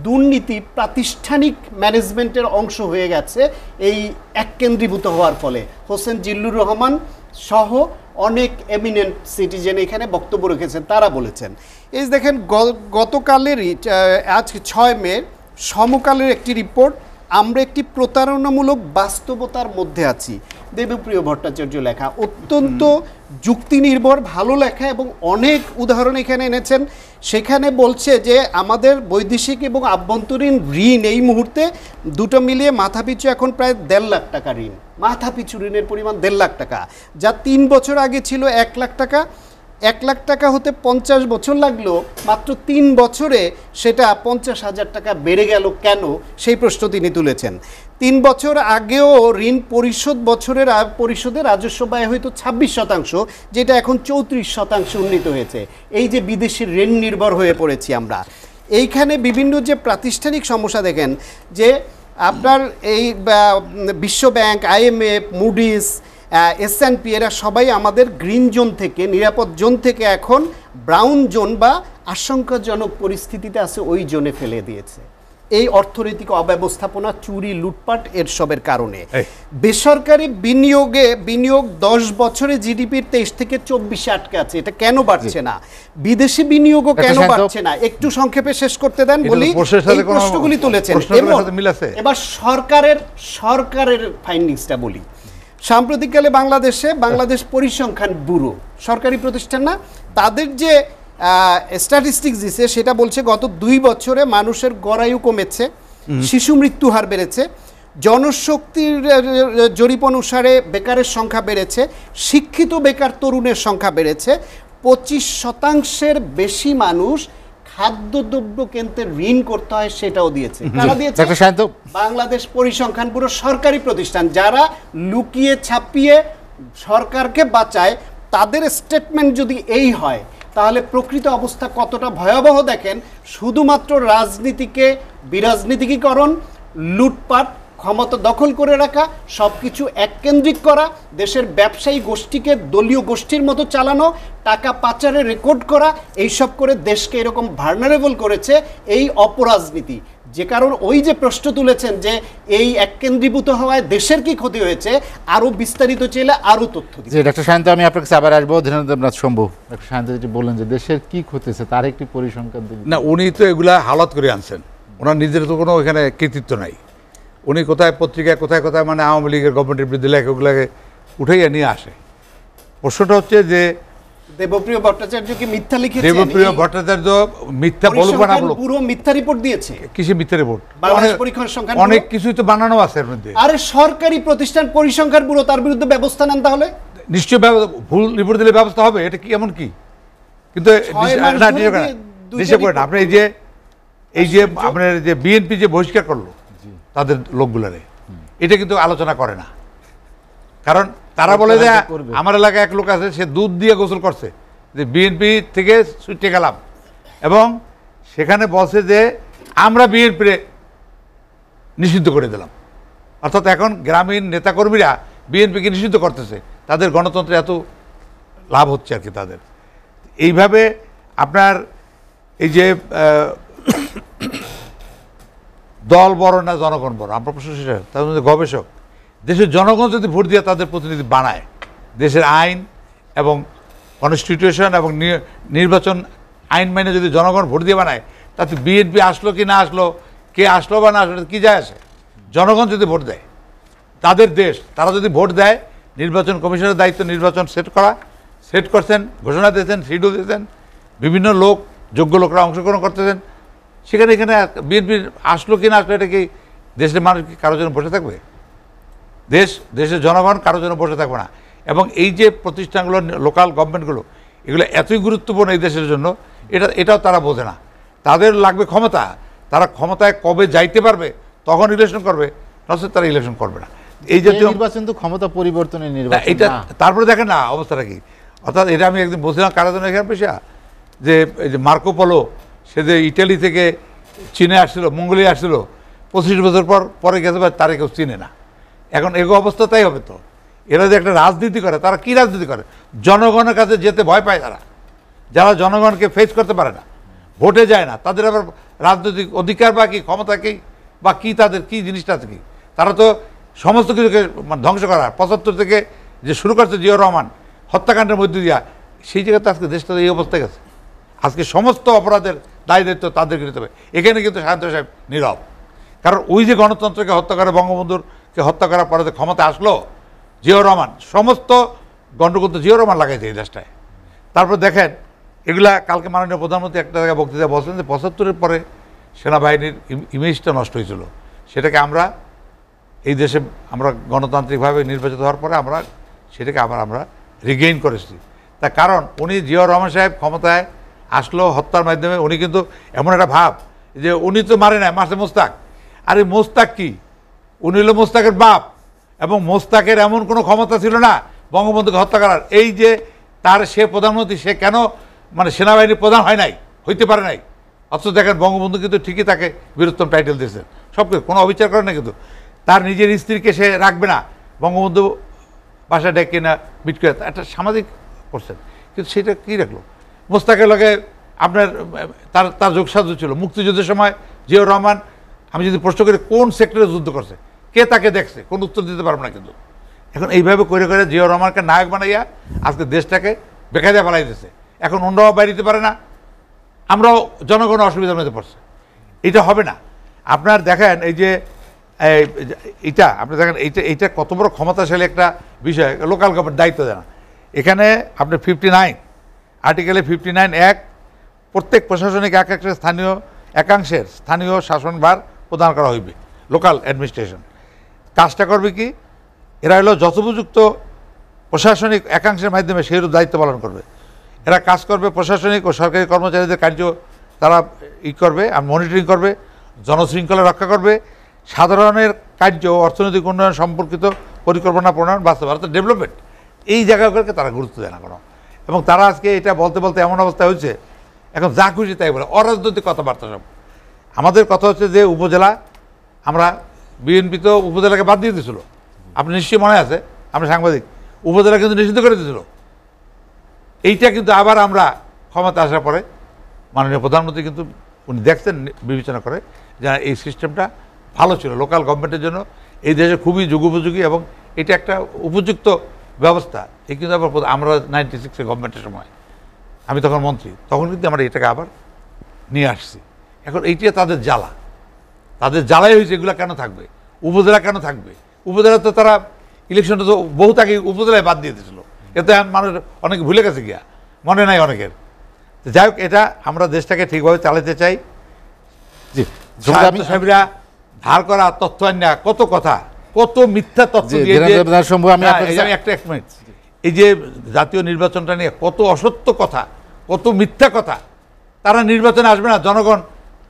দুর্নীতি প্রাতিষ্ঠানিক ম্যানেজমেন্টের অংশ হয়ে গেছে এই এককেন্দ্রীভূত হওয়ার ফলে। হোসেন জিল্লুর রহমান সহ অনেক এমিনেন্ট সিটিজেন এখানে বক্তব্য রেখেছেন, তারা বলেছেন। এই দেখেন গতকালেরই, আজ ৬ মে, সমকালের একটি রিপোর্ট, আমরা একটি প্রতারণামূলক বাস্তবতার মধ্যে আছি, দেবপ্রিয় ভট্টাচার্য লেখা, অত্যন্ত যুক্তি নির্ভর, ভালো লেখা, এবং অনেক উদাহরণ এখানে এনেছেন। সেখানে বলছে যে আমাদের বৈদেশিক এবং আভ্যন্তরীণ ঋণ এই মুহূর্তে দুটো মিলিয়ে মাথাপিছু এখন প্রায় 1.5 লাখ টাকা ঋণ। মাথাপিছু ঋণের পরিমাণ 1.5 লাখ টাকা, যা 3 বছর আগে ছিল 1 লাখ টাকা। 1 লাখ টাকা হতে 50 বছর লাগলো, মাত্র 3 বছরে সেটা 50,000 টাকা বেড়ে গেল কেন, সেই প্রশ্ন তিনি তুলেছেন। 3 বছর আগেও ঋণ পরিশোধের রাজস্ব ব্যয় হয়তো 26%, যেটা এখন 34% উন্নীত হয়েছে। এই যে বিদেশি ঋণ নির্ভর হয়ে পড়েছি আমরা। এইখানে বিভিন্ন যে প্রাতিষ্ঠানিক সমস্যা দেখেন, যে আপনার এই বিশ্ব ব্যাংক, IMF, মুডিস, S&P এরা সবাই আমাদের গ্রিন জোন থেকে, নিরাপদ জোন থেকে এখন ব্রাউন জোন বা আশঙ্কাজনক পরিস্থিতিতে আছে ওই জোনে ফেলে দিয়েছে। এই অর্থনৈতিক অব্যবস্থাপনা, চুরি, লুটপাট এর সবের কারণে বেসরকারি বিনিয়োগ 10 বছরে জিডিপির 23 থেকে 24 আটকে আছে। এটা কেন বাড়ছে না? বিদেশি বিনিয়োগও কেন বাড়ছে না? একটু সংক্ষেপে শেষ করতে দেন বলি। এই প্রশ্নগুলি তুলেছেন। এবার সরকারের ফাইন্ডিংসটা বলি। সাম্প্রতিককালে বাংলাদেশ পরিসংখ্যান ব্যুরো, সরকারি প্রতিষ্ঠান না, তাদের যে স্ট্যাটিস্টিক্স দিছে সেটা বলছে গত 2 বছরে মানুষের গড়ায়ু কমেছে, শিশু মৃত্যু হার বেড়েছে, জনশক্তির জরিপ অনুসারে বেকারের সংখ্যা বেড়েছে, শিক্ষিত বেকার তরুণের সংখ্যা বেড়েছে, 25% বেশি মানুষ খাদ্যদ্রব্য কিনতে ঋণ করতে হয় সেটাও দিয়েছে। কারা দিয়েছে? বাংলাদেশ পরিসংখ্যান ব্যুরো, সরকারি প্রতিষ্ঠান যারা লুকিয়ে ছাপিয়ে সরকারকে বাঁচায়। তাদের স্টেটমেন্ট যদি এই হয় তাহলে প্রকৃত অবস্থা কতটা ভয়াবহ দেখেন। শুধুমাত্র বিরাজনীতিকীকরণ, লুটপাট, ক্ষমতা দখল করে রাখা, সবকিছু এককেন্দ্রিক করা, দেশের ব্যবসায়ী গোষ্ঠীকে দলীয় গোষ্ঠীর মতো চালানো, টাকা পাচারে রেকর্ড করা, এইসব করে দেশকে এরকম ভার্নারেবল করেছে এই অপরাজনীতি। যে কারণ ওই যে প্রশ্ন তুলেছেন যে এই এককেন্দ্রীভূত হওয়ায় দেশের কি ক্ষতি হয়েছে, আরো বিস্তারিত চাইলে আরো তথ্য দিই।
জি ডক্টর সায়ন্ত, আমি আপনার কাছে আবার আসবো। ধীরেন্দ্রনাথ শম্ভু, ডক্টর সায়ন্ত যেটি বললেন যে দেশের কি ক্ষতি হয়েছে তার একটি পরিসংখ্যান দিন।
না, উনি তো এগুলা হালত করে আনছেন, ওনার নিজের তো কোনো এখানে কৃতিত্ব নাই। উনি কোথায় পত্রিকায় কোথায় মানে আওয়ামী লীগের গভর্নমেন্টের বিরুদ্ধে লেখা ওগুলাকে উঠাইয়া নিয়ে আসে। প্রশ্নটা হচ্ছে যে
দেবপ্রিয় ভট্টাচার্য কি মিথ্যা লিখেছেন?
দেবপ্রিয় ভট্টাচার্য মিথ্যা বলুক না বলুক,
পুরো মিথ্যা রিপোর্ট দিয়েছে।
কিসে মিথ্যা রিপোর্ট?
অনেক
কিছুই তো বানানো আছে এর মধ্যে।
আরে সরকারি প্রতিষ্ঠান পরিসংখ্যান ব্যুরো, তার বিরুদ্ধে ব্যবস্থা নেন তাহলে।
নিশ্চয়ই ভুল রিপোর্ট দিলে ব্যবস্থা হবে, এটা কি এমন কি? কিন্তু আপনি এই যে আপনার যে বিএনপি যে বহিষ্কার করলো তাদের লোকগুলারে, এটা কিন্তু আলোচনা করে না। কারণ তারা বলে যে আমার এলাকায় এক লোক আছে, সে দুধ দিয়ে গোসল করছে, যে বিএনপি থেকে ছুটে গেলাম, এবং সেখানে বলছে যে আমরা বিএনপি নিষিদ্ধ করে দিলাম। অর্থাৎ এখন গ্রামীণ নেতাকর্মীরা বিএনপিকে নিষিদ্ধ করতেছে, তাদের গণতন্ত্রে এত লাভ হচ্ছে আর কি তাদের। এইভাবে আপনার এই যে দল বড় না জনগণ বড়, আমরা প্রশ্ন সেটা। তার মধ্যে গবেষক, দেশের জনগণ যদি ভোট দিয়ে তাদের প্রতিনিধি বানায়, দেশের আইন এবং কনস্টিটিউশন এবং নির্বাচন আইন মাইনে যদি জনগণ ভোট দিয়ে বানায়, তাতে বিএনপি আসলো কি না আসলো, কে আসলো বা না আসলো, কী যায় আসে? জনগণ যদি ভোট দেয়, তাদের দেশ, তারা যদি ভোট দেয়, নির্বাচন কমিশনের দায়িত্ব নির্বাচন সেট করছেন, ঘোষণা দিয়েছেন, শিডিউল দিয়েছেন, বিভিন্ন লোক, যোগ্য লোকরা অংশগ্রহণ করতেছেন, সেখানে এখানে বিএনপির আসলো কি না আসলো, এটা কি দেশের মানুষ কি কারোর জন্য বসে থাকবে? দেশের জনগণ কারোর জন্য বসে থাকবে না। এবং এই যে প্রতিষ্ঠানগুলো, লোকাল গভর্নমেন্টগুলো, এগুলো এতই গুরুত্বপূর্ণ এই দেশের জন্য, এটাও তারা বোঝে না। তাদের লাগবে ক্ষমতা, তারা ক্ষমতায় কবে যাইতে পারবে তখন ইলেকশন করবে, নচেত তারা ইলেকশন করবে না। এই জাতীয়
নির্বাচন তো ক্ষমতা পরিবর্তনের নির্বাচন।
এটা তারপরে দেখেন না অবস্থাটা কি। অর্থাৎ এটা আমি একদিন বলছিলাম কারা যেন এখানে পেশা, যে এই যে মার্কো পোলো, সে যে ইটালি থেকে চীনে আসছিল, মঙ্গোলিয়া আসছিল, 25 বছর পরে গেছে, তারা কেউ চিনে না। এখন এগো অবস্থা তাই হবে। তো এরা যে একটা রাজনীতি করে, তারা কি রাজনীতি করে? জনগণের কাছে যেতে ভয় পায় তারা, যারা জনগণকে ফেস করতে পারে না, ভোটে যায় না, তাদের আবার রাজনৈতিক অধিকার বা কি ক্ষমতা কি বা কি তাদের কি জিনিসটা আছে কি? তারা তো সমস্ত কিছুকে ধ্বংস করার 75 থেকে যে শুরু করছে জিয়াউর রহমান হত্যাকাণ্ডের মধ্যে দিয়া, সেই জায়গাতে আজকে দেশটা এই অবস্থায় গেছে। আজকে সমস্ত অপরাধের দায় দায়িত্ব তাদেরকে নিতে হবে। এখানে কিন্তু সায়ন্ত সাহেব নীরব, কারণ ওই যে গণতন্ত্রকে হত্যা করে, বঙ্গবন্ধুরকে হত্যা করার পরে যে ক্ষমতা আসলো জিয়াউর রহমান, সমস্ত গণ্ডগোল তো জিয়াউর রহমান লাগাইছে এই দেশটায়। তারপর দেখেন এগুলা, কালকে মাননীয় প্রধানমন্ত্রী একটা জায়গায় বক্তৃতা বলছেন যে 75-এর পরে সেনাবাহিনীর ইমেজটা নষ্ট হয়েছিল, সেটাকে আমরা এই দেশে আমরা গণতান্ত্রিকভাবে নির্বাচিত হওয়ার পরে আমরা সেটাকে আবার আমরা রিগেইন করেছি। তার কারণ উনি জিয়াউর রহমান সাহেব ক্ষমতায় আসলো হত্যার মাধ্যমে। উনি কিন্তু এমন একটা ভাব যে উনি তো মারে নাই, মারছে মোস্তাক। আরে মোস্তাক কি? উনি হলো মোস্তাকের বাপ, এবং মোস্তাকের এমন কোনো ক্ষমতা ছিল না বঙ্গবন্ধুকে হত্যা করার। এই যে সে প্রধানমন্ত্রী, সে কেন মানে সেনাবাহিনীর প্রধান হয় নাই, হইতে পারে নাই। অথচ দেখেন বঙ্গবন্ধু কিন্তু ঠিকই তাকে বীরোত্তম টাইটেল দিয়েছেন, সব কিছু, কোনো অবিচার করে না, কিন্তু তার নিজের স্ত্রীকে সে রাখবে না, বঙ্গবন্ধু বাসা ডেকে না মিট করে, একটা সামাজিক করছেন, কিন্তু সেটা কী রাখলো? মোস্তাকের লগে আপনার তার তার যোগসাধ্য ছিল মুক্তিযুদ্ধের সময়। জিয়াউর রহমান, আমি যদি প্রশ্ন করি কোন সেক্টরে যুদ্ধ করছে, কে তাকে দেখছে, কোন উত্তর দিতে পারবো না। কিন্তু এখন এইভাবে করে করে জিয়াউর রহমানকে নায়ক বানাইয়া আজকে দেশটাকে বেকায়দা বানাই দিচ্ছে। এখন অন্যরাও বাইরে দিতে পারে না, আমরাও জনগণ অসুবিধার মধ্যে পড়ছে। এটা হবে না। আপনার দেখেন এই যে এইটা আপনি দেখেন এইটা কত বড় ক্ষমতাশালী একটা বিষয়, লোকাল গভর্নমেন্ট দায়িত্ব দেয় না। এখানে আপনার 59 আর্টিকেলে 59(1) প্রত্যেক প্রশাসনিক একাংশের স্থানীয় শাসনভার প্রদান করা হইবে, লোকাল অ্যাডমিনিস্ট্রেশন। কাজটা করবে কি, এরা হলো যথোপযুক্ত প্রশাসনিক একাংশের মাধ্যমে সেইরূপ দায়িত্ব পালন করবে। এরা কাজ করবে প্রশাসনিক ও সরকারি কর্মচারীদের কার্য তারা করবে, আর মনিটরিং করবে, জনশৃঙ্খলা রক্ষা করবে, সাধারণের কার্য ও অর্থনৈতিক উন্নয়ন সম্পর্কিত পরিকল্পনা প্রণয়ন, বাস্তবায়ন, অর্থাৎ ডেভেলপমেন্ট, এই জায়গাগুলোকে তারা গুরুত্ব দেয় না কোনো। এবং তারা আজকে এটা বলতে বলতে এমন অবস্থা হয়েছে, এখন যা খুশি তাই বলে, অরাজনৈতিক কথাবার্তা সব। আমাদের কথা হচ্ছে যে উপজেলা, আমরা বিএনপি তো উপজেলাকে বাদ দিয়ে দিয়েছিল, আপনি নিশ্চয়ই মনে আছে, আমরা সাংবাদিক, উপজেলা কিন্তু নিষিদ্ধ করে দিয়েছিল। এইটা কিন্তু আবার আমরা ক্ষমতা আসার পরে মাননীয় প্রধানমন্ত্রী কিন্তু উনি দেখছেন, বিবেচনা করে যে এই সিস্টেমটা ভালো ছিল লোকাল গভর্নমেন্টের জন্য, এই দেশে খুবই যুগোপযোগী এবং এটা একটা উপযুক্ত ব্যবস্থা। এই কিন্তু আবার আমরা 96-এ গভর্নমেন্টের সময়, আমি তখন মন্ত্রী, তখন কিন্তু আমরা এটাকে আবার নিয়ে আসছি। এখন এইটা তাদের জ্বালা, তাদের জ্বালাই হয়েছে। এগুলো কেন থাকবে, উপজেলা কেন থাকবে? উপজেলা তো তারা ইলেকশনটা তো বহুত আগে উপজেলায় বাদ দিয়ে দিয়েছিল, এতে মানুষ অনেকে ভুলে গেছে গিয়া, মনে নাই অনেকের। যাই হোক, এটা আমরা দেশটাকে ঠিকভাবে চালাতে চাই।
জি,
সাহেবরা ধার করা তথ্য আন্যা কত কথা, কত মিথ্যা তথ্য দিয়ে, এক মিনিট, এই যে জাতীয় নির্বাচনটা নিয়ে কত অসত্য কথা, কত মিথ্যা কথা, তারা নির্বাচনে আসবে না, জনগণ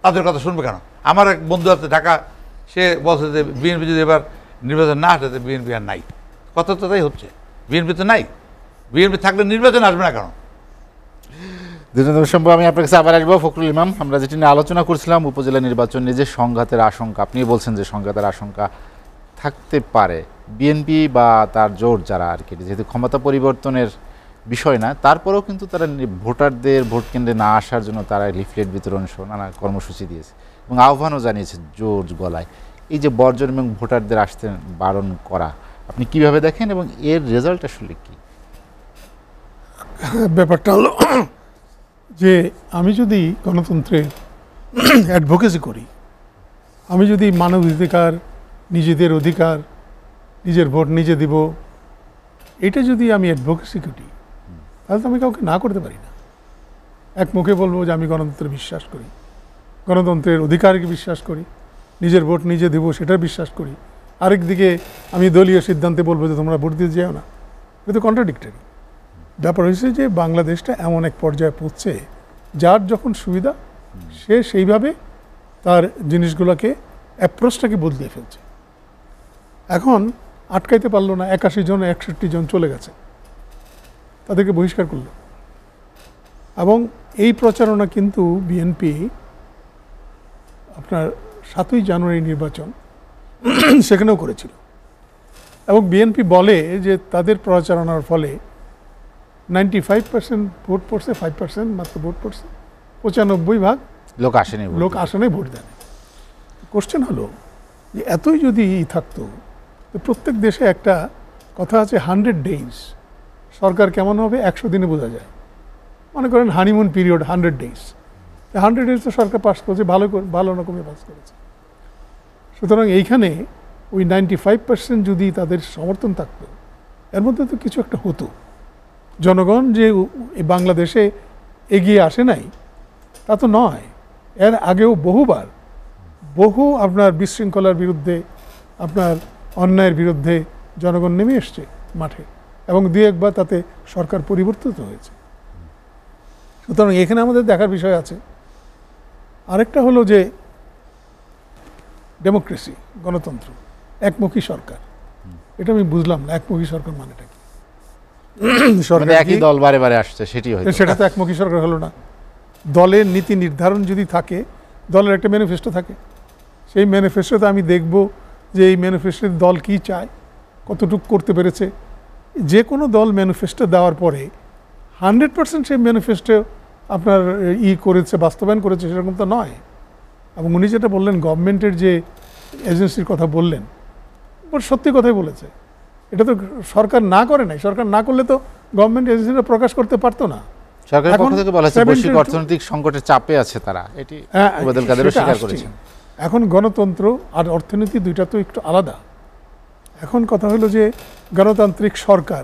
তাদের কথা শুনবে কেন? আমার এক বন্ধু আছে ঢাকা, সে বলছে যে বিএনপি যদি এবার নির্বাচন না আসে, বিএনপি আর নাই। কথা তো তাই হচ্ছে, বিএনপি তো নাই, বিএনপি থাকলে নির্বাচন আসবে না কেন?
সম্ভব আমি আপনার কাছে আবার আসবো। ফখরুল ইমাম, আমরা যেটি নিয়ে আলোচনা করছিলাম উপজেলা নির্বাচন নিয়ে যে সংঘাতের আশঙ্কা, আপনি বলছেন যে সংঘাতের আশঙ্কা থাকতে পারে, বিএনপি বা তার জোট যারা আর কি, যেহেতু ক্ষমতা পরিবর্তনের বিষয় না, তারপরেও কিন্তু তারা ভোটারদের ভোট কেন্দ্রে না আসার জন্য তারা লিফলেট বিতরণ সহ নানা কর্মসূচি দিয়েছে এবং আহ্বানও জানিয়েছে জোর গলায়। এই যে বর্জন এবং ভোটারদের আসতে বারণ করা, আপনি কিভাবে দেখেন এবং এর রেজাল্ট আসলে কি?
ব্যাপারটা হলো যে আমি যদি গণতন্ত্রের অ্যাডভোকেসি করি, আমি যদি মানবাধিকার, নিজেদের অধিকার, নিজের ভোট নিজে দিব, এটা যদি আমি অ্যাডভোকেসি করি, তাহলে তো আমি কাউকে না করতে পারি না। এক মুখে বলবো যে আমি গণতন্ত্রে বিশ্বাস করি, গণতন্ত্রের অধিকারকে বিশ্বাস করি, নিজের ভোট নিজে দেবো সেটা বিশ্বাস করি, আরেকদিকে আমি দলীয় সিদ্ধান্তে বলবো যে তোমরা ভোট দিতে যাও না। এটা তো কন্ট্রাডিক্টরি। ব্যাপার হয়েছে যে বাংলাদেশটা এমন এক পর্যায়ে পৌঁছে, যার যখন সুবিধা সে সেইভাবে তার জিনিসগুলোকে অ্যাপ্রোচটাকে বদলিয়ে ফেলছে। এখন আটকাইতে পারলো না, 81 জন 61 জন চলে গেছে, তাদেরকে বহিষ্কার করলো। এবং এই প্রচারণা কিন্তু বিএনপি আপনার 7ই জানুয়ারি নির্বাচন সেখানেও করেছিল। এবং বিএনপি বলে যে তাদের প্রচারণার ফলে 95% ভোট পড়ছে, 5% মাত্র ভোট পড়ছে, 95% লোক আসেনি ভোট দেন। কোশ্চেন হলো যে এতই যদি থাকতো, তো প্রত্যেক দেশে একটা কথা আছে 100 days সরকার কেমন হবে 100 দিনে বোঝা যায়। মনে করেন হানিমুন পিরিয়ড 100 days, 100 days তো সরকার পাস করেছে, ভালো রকমই পাস করেছে। সুতরাং এইখানে ওই 95% যদি তাদের সমর্থন থাকতো, এর মধ্যে তো কিছু একটা হতো। জনগণ যে বাংলাদেশে এগিয়ে আসে নাই তা তো নয়, এর আগেও বহু আপনার বিশৃঙ্খলার বিরুদ্ধে, আপনার অন্যায়ের বিরুদ্ধে জনগণ নেমে এসছে মাঠে, এবং দুই একবার তাতে সরকার পরিবর্তিত হয়েছে। সুতরাং এখানে আমাদের দেখার বিষয় আছে। আরেকটা হলো যে ডেমোক্রেসি, গণতন্ত্র, একমুখী সরকার, এটা আমি বুঝলাম না একমুখী সরকার মানেটা কি।
একই দল বারে বারে আসছে,
সেটা তো একমুখী সরকার হলো না। দলের নীতি নির্ধারণ যদি থাকে, দলের একটা ম্যানিফেস্টো থাকে, সেই ম্যানিফেস্টোতে আমি দেখব যে এই ম্যানিফেস্টোর দল কি চায়, কতটুকু করতে পেরেছে। যে কোনো দল ম্যানিফেস্টো দেওয়ার পরে 100% সেই ম্যানিফেস্টো আপনার করেছে, বাস্তবায়ন করেছে সেরকম তো নয়। এবং উনি যেটা বললেন গভর্নমেন্টের যে এজেন্সির কথা বললেন, সত্যি কথাই বলেছে। এটা তো সরকার না করে নাই, সরকার না করলে তো গভর্নমেন্ট এজেন্সিটা প্রকাশ করতে পারতো না।
সরকারের পক্ষ থেকে বলা হচ্ছে বৈশ্বিক অর্থনৈতিক সংকটের চাপে আছে তারা, এটি ওবায়দুল কাদেরও স্বীকার করেছেন।
এখন গণতন্ত্র আর অর্থনীতি দুইটা তো একটু আলাদা। এখন কথা হলো যে গণতান্ত্রিক সরকার,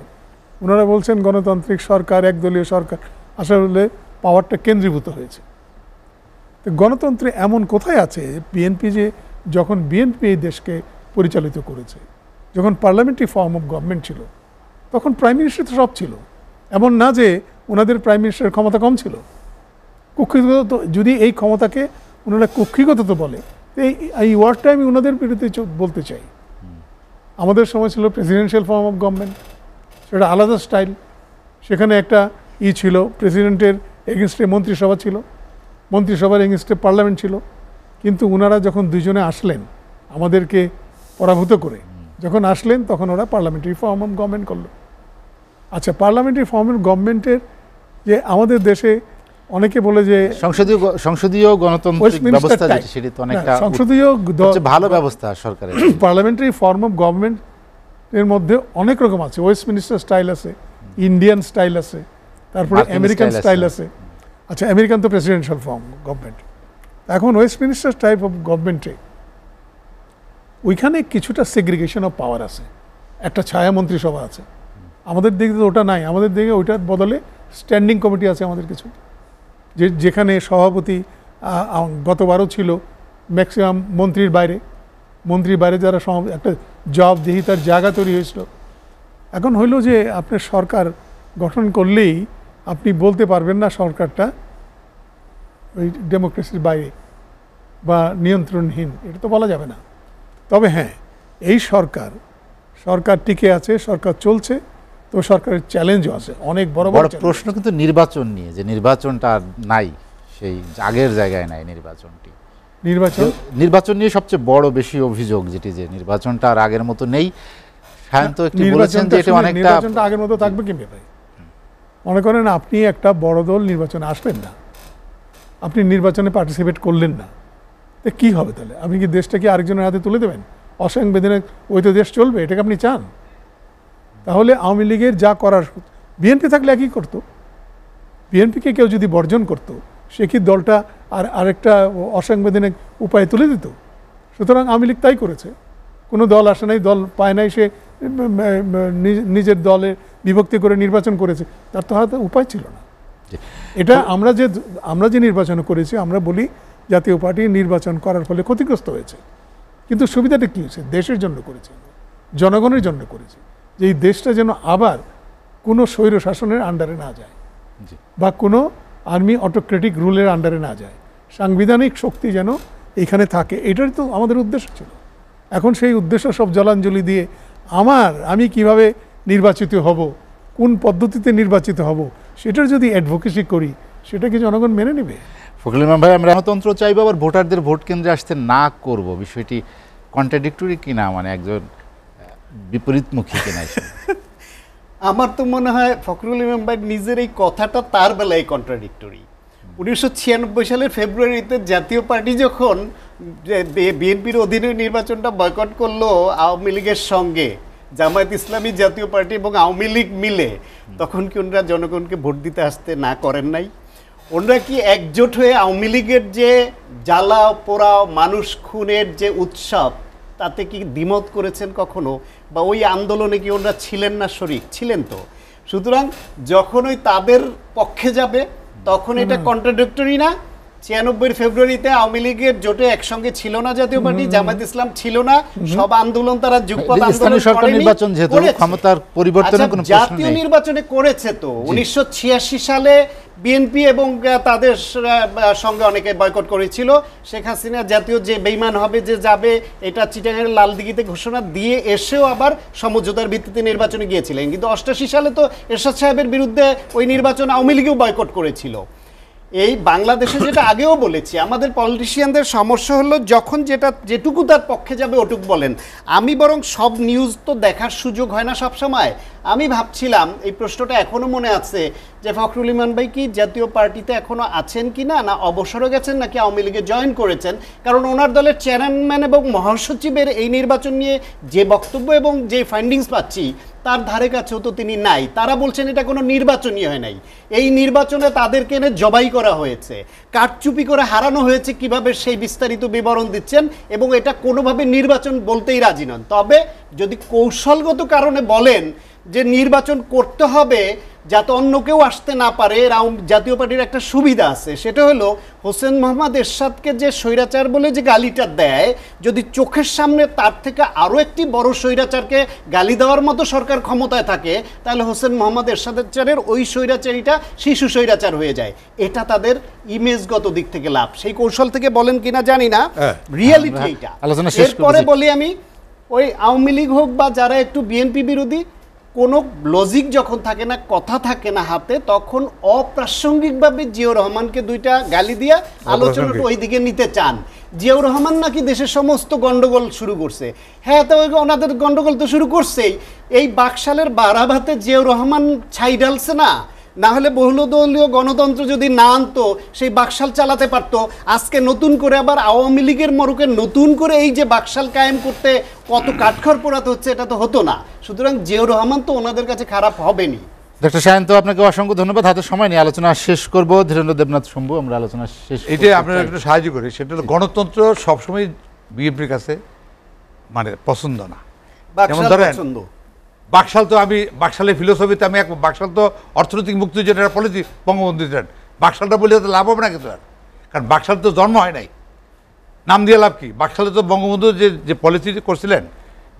ওনারা বলছেন গণতান্ত্রিক সরকার, একদলীয় সরকার, আসলে পাওয়ারটা কেন্দ্রীভূত হয়েছে। তো গণতন্ত্রে এমন কোথায় আছে, বিএনপি যে যখন বিএনপি এই দেশকে পরিচালিত করেছে, যখন পার্লামেন্টারি ফর্ম অফ গভর্নমেন্ট ছিল, তখন প্রাইম মিনিস্টার তো সব ছিল। এমন না যে ওনাদের প্রাইম মিনিস্টারের ক্ষমতা কম ছিল। কক্ষিগত, যদি এই ক্ষমতাকে ওনারা কক্ষিগত তো বলে, এই ওয়ার্ডটা আমি ওনাদের বিরুদ্ধে বলতে চাই। আমাদের সময় ছিল প্রেসিডেন্সিয়াল ফর্ম অফ গভর্নমেন্ট, সেটা আলাদা স্টাইল। সেখানে একটা ছিল, প্রেসিডেন্টের এগেনস্টে মন্ত্রিসভা ছিল, মন্ত্রিসভার এগেনস্টে পার্লামেন্ট ছিল। কিন্তু ওনারা যখন দুজনে আসলেন আমাদেরকে পরাভূত করে, যখন আসলেন তখন ওরা পার্লামেন্টারি ফর্ম অফ গভর্নমেন্ট করলো। আচ্ছা, পার্লামেন্টারি ফর্ম অফ গভর্নমেন্টের যে আমাদের দেশে অনেকে বলে যে
সংসদীয় গণতান্ত্রিক ব্যবস্থা যেটা, সেটা তো অনেকটা
সংসদীয়
ভালো ব্যবস্থা সরকারের।
পার্লামেন্টারি ফর্ম অফ গভর্নমেন্ট এর মধ্যে অনেক রকম আছে। ওয়েস্টমিনিস্টার স্টাইল আছে, ইন্ডিয়ান স্টাইল আছে, তারপরে আমেরিকান স্টাইল আছে। আচ্ছা, আমেরিকান তো প্রেসিডেন্সিয়াল ফর্ম গভর্নমেন্ট। এখন ওয়েস্টমিনিস্টার টাইপ অফ গভর্নমেন্টে ওইখানে কিছুটা সেগ্রিগেশন অফ পাওয়ার আছে, একটা ছায়া মন্ত্রিসভা আছে। আমাদের দিকে তো ওটা নাই, আমাদের দিকে ওইটার বদলে স্ট্যান্ডিং কমিটি আছে আমাদের কিছু, যেখানে সভাপতি গতবারও ছিল ম্যাক্সিমাম মন্ত্রীর বাইরে যারা একটা জবাবদিহিতার জায়গা তৈরি হয়েছিল। এখন হইল যে আপনি সরকার গঠন করলেই আপনি বলতে পারবেন না সরকারটা ওই ডেমোক্রেসির বাইরে বা নিয়ন্ত্রণহীন, এটা তো বলা যাবে না। তবে হ্যাঁ, এই সরকার টিকে আছে, সরকার চলছে, তো সরকারের চ্যালেঞ্জও আছে, অনেক বড় বড়
প্রশ্ন কিন্তু নির্বাচন নিয়ে, যে নির্বাচনটা নাই, সেই আগের জায়গায় নাই নির্বাচনটি। নির্বাচন নিয়ে সবচেয়ে বড় বেশি অভিযোগ যেটি, যে নির্বাচনটা আর আগের মতো নেই। সায়ন্ত একটু বলেছেন যে এটা অনেকটা
নির্বাচনটা আগের মতো থাকবে কিভাবে ভাই? মনে করেন আপনি একটা বড় দল নির্বাচনে আসলেন না, আপনি নির্বাচনে পার্টিসিপেট করলেন না, তো কি হবে তাহলে? আপনি কি দেশটা কি আরেকজনের হাতে তুলে দেবেন? অসাংবিধানিক ওই তো দেশ চলবে, এটাকে আপনি চান? তাহলে আওয়ামী লীগের যা করার, বিএনপি থাকলে একই করতো। বিএনপিকে কেউ যদি বর্জন করত, সে কি দলটা আরেকটা অসাংবিধানিক উপায়ে তুলে দিত? সুতরাং আওয়ামী লীগ তাই করেছে। কোনো দল আসে নাই, দল পায় নাই, সে নিজের দলের বিভক্তি করে নির্বাচন করেছে, তার তো হয়তো উপায় ছিল না। এটা আমরা যে নির্বাচন করেছি, আমরা বলি জাতীয় পার্টি নির্বাচন করার ফলে ক্ষতিগ্রস্ত হয়েছে, কিন্তু সুবিধাটা কী হয়েছে? দেশের জন্য করেছে, জনগণের জন্য করেছে, যে এই দেশটা যেন আবার কোনো স্বৈর শাসনের আন্ডারে না যায় বা কোনো আর্মি অটোক্রেটিক রুলের আন্ডারে না যায়, সাংবিধানিক শক্তি যেন এখানে থাকে, এটাই তো আমাদের উদ্দেশ্য ছিল। এখন সেই উদ্দেশ্য সব জলাঞ্জলি দিয়ে আমি কিভাবে নির্বাচিত হব, কোন পদ্ধতিতে নির্বাচিত হব, সেটার যদি অ্যাডভোকেসি করি, সেটা কি জনগণ মেনে নেবে?
ফখরুল ইমাম ভাই, আমরা গণতন্ত্র চাইবো, আবার ভোটারদের ভোট কেন্দ্রে আসতে না করব, বিষয়টি কন্ট্রাডিক্টরি কিনা, মানে একজন বিপরীতমুখী কিনা?
আমার তো মনে হয় ফখরুল ইমাম ভাই নিজের এই কথাটা তার বেলায় কন্ট্রাডিক্টরি। 1996 সালের ফেব্রুয়ারিতে জাতীয় পার্টি যখন বিএনপির অধীনে নির্বাচনটা বয়কট করলো আওয়ামী লীগের সঙ্গে, জামায়াত ইসলামী, জাতীয় পার্টি এবং আওয়ামী লীগ মিলে, তখন কি ওনারা জনগণকে ভোট দিতে আসতে না করেন নাই? ওনারা কি একজোট হয়ে আওয়ামী লীগের যে জ্বালাও পোড়াও মানুষ খুনের যে উৎসব, তাতে কি দ্বিমত করেছেন কখনো? বা ওই আন্দোলনে কি ওনারা ছিলেন না শরিক? ছিলেন তো। সুতরাং যখন ওই তাদের পক্ষে যাবে, তখন এটা কন্ট্রাডিক্টরি না? 96 ফেব্রুয়ারিতে আওয়ামী লীগের জোটে একসঙ্গে ছিল না জাতীয় পার্টি, জামায়াত ইসলাম ছিল না, সব আন্দোলন তারা যুগপৎ আন্দোলন করেনি।
নির্বাচন যেহেতু ক্ষমতার পরিবর্তনের কোনো প্রশ্ন নেই,
জাতীয় নির্বাচনে করেছে তো। 1986 সালে বিএনপি এবং তাদের সঙ্গে অনেকে বয়কট করেছিল। শেখ হাসিনা জাতীয় যে বেইমান হবে, যে যাবে, এটা চিটাগাংয়ের লালদিঘিতে ঘোষণা দিয়ে এসেও আবার সমঝোতার ভিত্তিতে নির্বাচনে গিয়েছিলেন। কিন্তু 88 সালে তো এরশাদ সাহেবের বিরুদ্ধে ওই নির্বাচন আওয়ামী লীগও বয়কট করেছিল। এই বাংলাদেশে যেটা আগেও বলেছি, আমাদের পলিটিশিয়ানদের সমস্যা হলো যখন যেটুকু তার পক্ষে যাবে ওটুকু বলেন। আমি বরং সব নিউজ তো দেখার সুযোগ হয় না সব সময়। আমি ভাবছিলাম, এই প্রশ্নটা এখনো মনে আছে, যে ফখরুল ইমান ভাই কি জাতীয় পার্টিতে এখনো আছেন কি না, না অবসরে গেছেন নাকি আওয়ামী লীগে জয়েন করেছেন। কারণ ওনার দলের চেয়ারম্যান এবং মহাসচিবের এই নির্বাচন নিয়ে যে বক্তব্য এবং যে ফাইন্ডিংস পাচ্ছি, তার ধারে কাছেও তো তিনি নাই। তারা বলছেন এটা কোনো নির্বাচনই হয় নাই, এই নির্বাচনে তাদেরকে এনে জবাই করা হয়েছে, কারচুপি করে হারানো হয়েছে, কিভাবে সেই বিস্তারিত বিবরণ দিচ্ছেন, এবং এটা কোনোভাবে নির্বাচন বলতেই রাজি নন। তবে যদি কৌশলগত কারণে বলেন যে নির্বাচন করতে হবে যাতে অন্য কেউ আসতে না পারে, জাতীয় পার্টির একটা সুবিধা আছে, সেটা হলো হোসেন মোহাম্মদ এরশাদকে যে স্বৈরাচার বলে যে গালিটা দেয়, যদি চোখের সামনে তার থেকে আরও একটি বড় স্বৈরাচারকে গালি দেওয়ার মতো সরকার ক্ষমতায় থাকে, তাহলে হোসেন মোহাম্মদ এরশাদের ওই স্বৈরাচারীটা শিশু স্বৈরাচার হয়ে যায়। এটা তাদের ইমেজগত দিক থেকে লাভ। সেই কৌশল থেকে বলেন কিনা জানি না, রিয়েলিটি এইটা। এরপরে বলি আমি, ওই আওয়ামী লীগ হোক বা যারা একটু বিএনপি বিরোধী, কোনো লজিক যখন থাকে না, কথা থাকে না হাতে, তখন অপ্রাসঙ্গিকভাবে জিয়াউর রহমানকে দুইটা গালি দিয়া আলোচনাটা ওই দিকে নিতে চান। জিয়াউর রহমান নাকি দেশের সমস্ত গন্ডগোল শুরু করছে। হ্যাঁ, তো ওনাদের গন্ডগোল তো শুরু করছেই। এই বাকশালের বারাভাতে জিয়াউর রহমান ছাই ঢালছে না, না হলে বহুদলীয় গণতন্ত্র যদি না আনতো, সেই বাকশাল চালাতে পারতো। আজকে নতুন করে আবার আওয়ামী লীগের মরুকে নতুন করে এই যে বাকশাল কায়েম করতে কত কাঠখড় পোড়াতে হচ্ছে, এটা তো হতো না। সুতরাং জিয়াউর রহমান তো ওনাদের কাছে খারাপ হবেনি।
ডক্টর সায়ন্ত, আপনাকে অসংখ্য ধন্যবাদ। হাতে সময় নিয়ে আলোচনা শেষ করব। ধীরেন্দ্র দেবনাথ শম্ভু, আমরা আলোচনা শেষ
এটা আপনারা একটু সাহায্য করি। সেটা হলো গণতন্ত্র সবসময় বিএনপির কাছে মানে পছন্দ না। যেমন ধরেন বাকশাল, তো আমি বাকশালের ফিলোসফিতে আমি বাকশাল তো অর্থনৈতিক মুক্তি যেটা পলিসি বঙ্গবন্ধু দিতেন, বাকশালটা বলে তো লাভ হবে না কিছু আর, কারণ বাকশাল তো জন্ম হয় নাই, নাম দিয়ে লাভ কি। বাকশালে তো বঙ্গবন্ধু যে পলিসি করছিলেন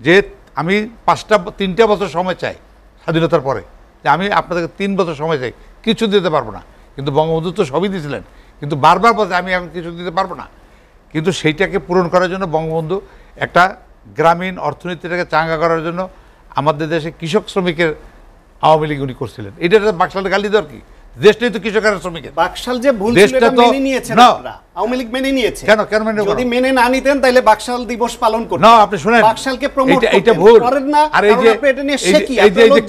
যে আমি 3টা বছর সময় চাই স্বাধীনতার পরে, যে আমি আপনাদেরকে 3 বছর সময় চাই, কিছু দিতে পারবো না। কিন্তু বঙ্গবন্ধু তো সবই দিয়েছিলেন, কিন্তু বারবার বলছে আমি এখন কিছু দিতে পারবো না। কিন্তু সেইটাকে পূরণ করার জন্য বঙ্গবন্ধু একটা গ্রামীণ অর্থনীতিটাকে চাঙ্গা করার জন্য আমাদের দেশে কৃষক শ্রমিকের আওয়ামী লীগ উনি করছিলেন। এটা বাকশালের গালি দেওয়ার কি, দেশটাই তো কৃষক আর শ্রমিকের।
বাকশাল যে ভুল ছিল এটা মেনে নিয়েছেন আপনারা, আওয়ামী লীগ মেনে নিয়েছে।
কেন মেনে নেব?
যদি মেনে না নিতেন তাহলে বাকশাল দিবস পালন করতেন
না। আপনি শুনেন,
বাকশালকে প্রমোট
এটা ভুল
করেন না।
আর এই যে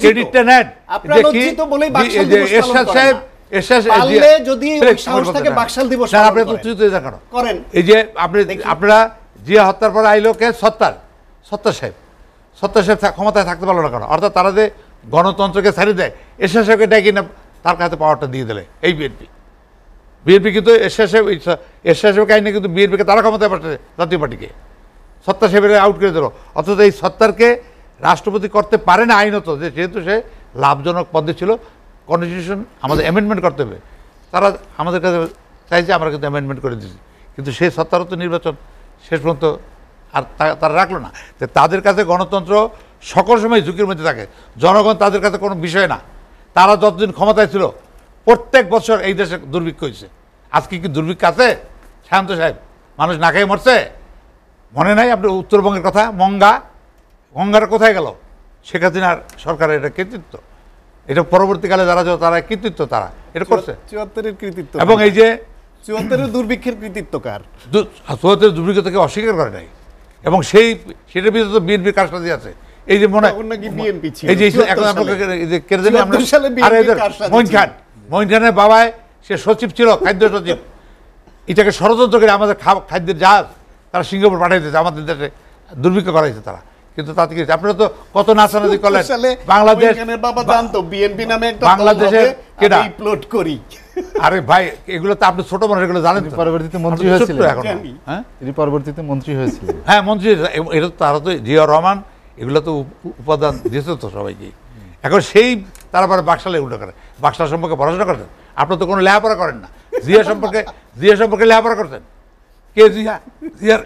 ক্রেডিটটা নেন,
আপনারা লজ্জিত বলেই বাকশাল দিবস পালন করেন না। পারলে যদি সাহস থাকে বাকশাল দিবস পালন
আপনি তো তুই
করেন।
এই যে আপনারা জিয়া হত্যার পর আইলো কে সত্তার সাহেব ক্ষমতায় থাকতে পারলো না কেন? অর্থাৎ তারা যে গণতন্ত্রকে ছাড়িয়ে দেয়, এরশাদ সাহেবকে ডেকে না তার কাছে পাওয়ারটা দিয়ে দিলে এই বিএনপি কিন্তু এরশাদ সাহেবের কাহিনী কিন্তু বিএনপিকে তারা ক্ষমতায় পাঠাচ্ছে, জাতীয় পার্টিকে সত্তার সাহেবের আউট করে দিল। অর্থাৎ এই সত্তারকে রাষ্ট্রপতি করতে পারে না আইনত, যেহেতু সে লাভজনক পদে ছিল। কনস্টিটিউশন আমাদের অ্যামেন্ডমেন্ট করতে হবে, তারা আমাদের কাছে চাইছে, আমরা কিন্তু অ্যামেন্ডমেন্ট করে দিয়েছি। কিন্তু সেই সত্তারও তো নির্বাচন শেষ পর্যন্ত আর তারা রাখলো না। তাদের কাছে গণতন্ত্র সকল সময় ঝুঁকির মধ্যে থাকে, জনগণ তাদের কাছে কোনো বিষয় না। তারা যতদিন ক্ষমতায় ছিল প্রত্যেক বছর এই দেশে দুর্ভিক্ষ হয়েছে। আজকে কি দুর্ভিক্ষ আছে শান্ত সাহেব? মানুষ না খেয়ে মরছে, মনে নাই আপনার উত্তরবঙ্গের কথা? গঙ্গার কোথায় গেল? শেখ হাসিনার সরকারের এটা কৃতিত্ব, এটা পরবর্তীকালে যারা তারা কৃতিত্ব, তারা এটা করছে
৭৪-এর কৃতিত্ব। এবং
এই যে
৭৪-এর দুর্ভিক্ষের কৃতিত্ব কার?
৭৪-এর দুর্ভিক্ষ থেকে অস্বীকার করে নাই, এবং সেটার ভিতরে তো বিএনপির কারসাজি আছে। এই যে মনে এই যে এখন মঈন খানের বাবায় সে সচিব ছিল, খাদ্য সচিব, এটাকে ষড়যন্ত্র করে আমাদের খাদ্যের জাহাজ তারা সিঙ্গাপুর পাঠাইতেছে, আমাদের দেশে দুর্ভিক্ষ করাইছে তারা। কিন্তু তাতে কি আপনারা তো কত নাচানাচি করলেন। বাংলাদেশ বাংলাদেশে কেডা প্লট করি, আরে ভাই এগুলো তো আপনি ছোট মানুষ, এগুলো জানেন।
পরবর্তীতে মন্ত্রী হয়েছিল এখন, হ্যাঁ পরবর্তীতে মন্ত্রী হয়েছিল,
হ্যাঁ মন্ত্রী। এটা তারা তো জিয়াউর রহমান এগুলো তো উপাদান দিয়েছে তো সবাইকে। এখন সেই তারা পরে বাকশালে উল্টো করে, বাকশাল সম্পর্কে পড়াশোনা করতেন? আপনার তো কোনো লেখাপড়া করেন না। জিয়া সম্পর্কে লেখাপড়া করতেন? কে জিয়ার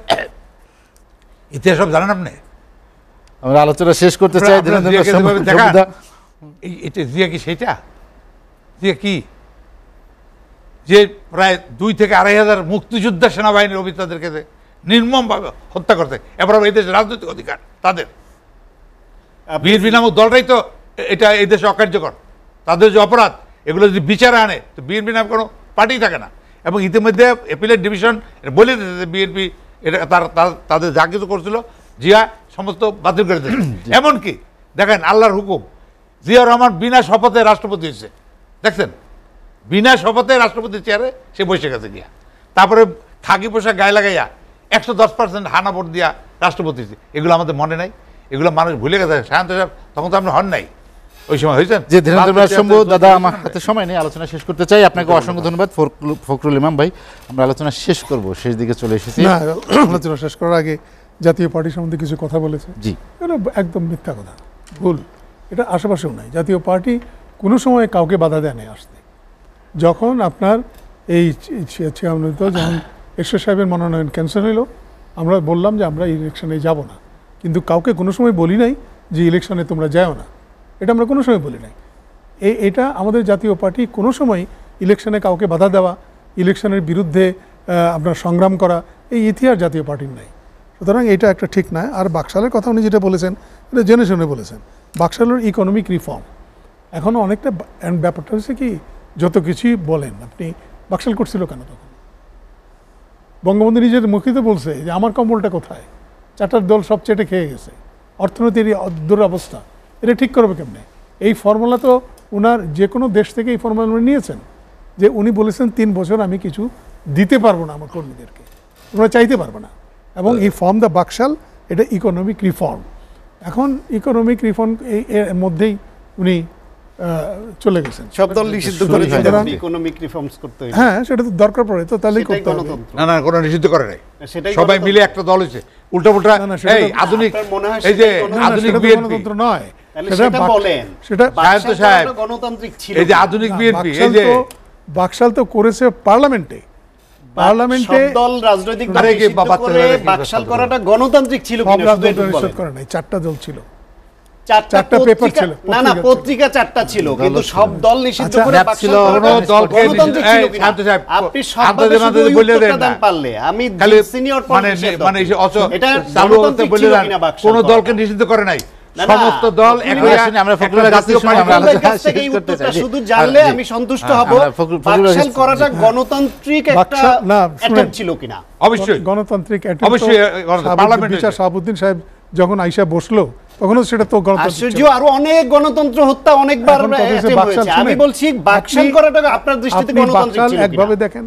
ইতিহাস সব জানেন আপনি?
আমরা আলোচনা শেষ করতে চাই।
এটা জিয়া কি সেইটা? জিয়া কি যে প্রায় 2 থেকে 2.5 হাজার মুক্তিযোদ্ধা সেনাবাহিনীর অফিসারদেরকে নির্মমভাবে হত্যা করতে, এবার এই দেশের রাজনৈতিক অধিকার তাদের। বিএনপি নামক দলটাই তো এটা এই দেশে অকার্যকর, তাদের যে অপরাধ এগুলো যদি বিচারে আনে তো বিএনপি নামে কোনো পার্টি থাকে না। এবং ইতিমধ্যে অ্যাপিলেট ডিভিশন বলে দিয়েছে বিএনপি এটা তাদের যা কিছু করছিল জিয়া সমস্ত বাতিল করে দিয়েছে। এমনকি দেখেন আল্লাহর হুকুম, জিয়া রহমান বিনা শপথে রাষ্ট্রপতি হয়েছে, দেখছেন, বিনা শপথে রাষ্ট্রপতির চেয়ারে সে বসে গেছে গিয়া। তারপরে খাকি পোশাক গায়ে লাগাইয়া 110% হানা ভোট দিয়া রাষ্ট্রপতি হয়েছে। এগুলো আমাদের মনে নাই, এগুলো মানুষ ভুলে গেছে। শান্ত সাহেব তখন তো আপনি হন নাই, ওই সময় হয়েছেন।
যে ধীরেন্দ্র শম্ভু দাদা, আমার হাতে সময় নেই, আলোচনা শেষ করতে চাই। আপনাকে অসংখ্য ধন্যবাদ ফখরুল ইমাম ভাই। আমরা আলোচনা শেষ করব, শেষ দিকে চলে এসেছি।
না, আলোচনা শেষ করার আগে জাতীয় পার্টি সম্বন্ধে কিছু কথা বলেছে,
জি,
এটা একদম মিথ্যা কথা, ভুল। এটা আশেপাশেও নাই। জাতীয় পার্টি কোনো সময় কাউকে বাধা দেয় নাই আসতে। যখন আপনার এই যখন এরশাদ সাহেবের মনোনয়ন ক্যান্সেল হইল, আমরা বললাম যে আমরা ইলেকশনে যাব না, কিন্তু কাউকে কোনো সময় বলি নাই যে ইলেকশনে তোমরা যাও না, এটা আমরা কোনো সময় বলি নাই। এটা আমাদের জাতীয় পার্টি কোনো সময় ইলেকশনে কাউকে বাধা দেওয়া, ইলেকশনের বিরুদ্ধে আপনার সংগ্রাম করা, এই ইতিহাস জাতীয় পার্টির নাই। সুতরাং এটা একটা ঠিক নয়। আর বাকশালের কথা উনি যেটা বলেছেন এটা জেনে শুনে বলেছেন। বাকশালের ইকোনমিক রিফর্ম এখনও অনেকটা, ব্যাপারটা হচ্ছে কি, যত কিছুই বলেন আপনি, বাকশাল করছিল কেন তখন? বঙ্গবন্ধু নিজের মুখিত বলছে যে আমার কম্বলটা কোথায়, চারটার দল সব চেটে খেয়ে গেছে, অর্থনীতির দুরবস্থা, এটা ঠিক করবে কেমনে? এই ফর্মুলা তো ওনার যে কোনো দেশ থেকে এই ফর্মুলা উনি নিয়েছেন, যে উনি বলেছেন 3 বছর আমি কিছু দিতে পারবো না আমার কর্মীদেরকে, তোমরা চাইতে পারবে না। এবং এই ফর্ম দ্য বাকশাল, এটা ইকোনমিক রিফর্ম। এখন ইকোনমিক রিফর্ম এর মধ্যেই উনি চলে গেছেন।
সব দল নিষিদ্ধ করে ইকোনমিক রিফর্মস করতে হবে।
হ্যাঁ, সেটা তো দরকার পড়ে, তো তাহলেই করতে হবে।
না, কোনো নিষিদ্ধ করে নাই,
সেটাই
সবাই মিলে একটা দল হয়েছে। উল্টা পুল্টা এই আধুনিক, এই যে আধুনিক বিএনপি
গণতন্ত্র নয়,
সেটা বলেন,
সেটা
সাহেব
গণতান্ত্রিক ছিল।
এই যে আধুনিক বিএনপি, এই যে
বাকশাল তো করেছে পার্লামেন্টে, পার্লামেন্টে
সব দল রাজনৈতিক দল নিষিদ্ধ করে বাকশাল করাটা গণতান্ত্রিক ছিল কিনা শুধু একটু
নিষেধ
বলেন।
করে নাই, 4টা দল ছিল,
চারটা
পেপার ছিল,
না না, পত্রিকা 4টা ছিল, কিন্তু সব দল নিষিদ্ধ করে
ছিল,
বাকশাল
কোনো
করাটা
দলকে
গণতান্ত্রিক ছিল কিনা?
শান্ত সাহেব,
আপনি সব
বলে দেন না
পারলে আমি
খালি
সিনিয়র
মানে
এটা
চালু হতে বলে দেন, কোন দলকে নিষিদ্ধ করে নাই, সমস্ত দল
শুধু জানলে আমি সন্তুষ্ট হব। বাকশাল করাটা গণতান্ত্রিক একটা অ্যাটেম্প্ট ছিল কিনা?
অবশ্যই
গণতান্ত্রিক,
অবশ্যই পার্লামেন্টে
বিচার শাহাবুদ্দিন সাহেব যখন আইসা বসলো তখনও সেটা তো গণতান্ত্রিক ছিল।
আরো অনেক গণতন্ত্র হত্যা অনেকবার হয়েছে। আমি বলছি বাকশাল করাটা আপনার দৃষ্টিতে গণতান্ত্রিক ছিল কিনা?
একভাবে দেখেন,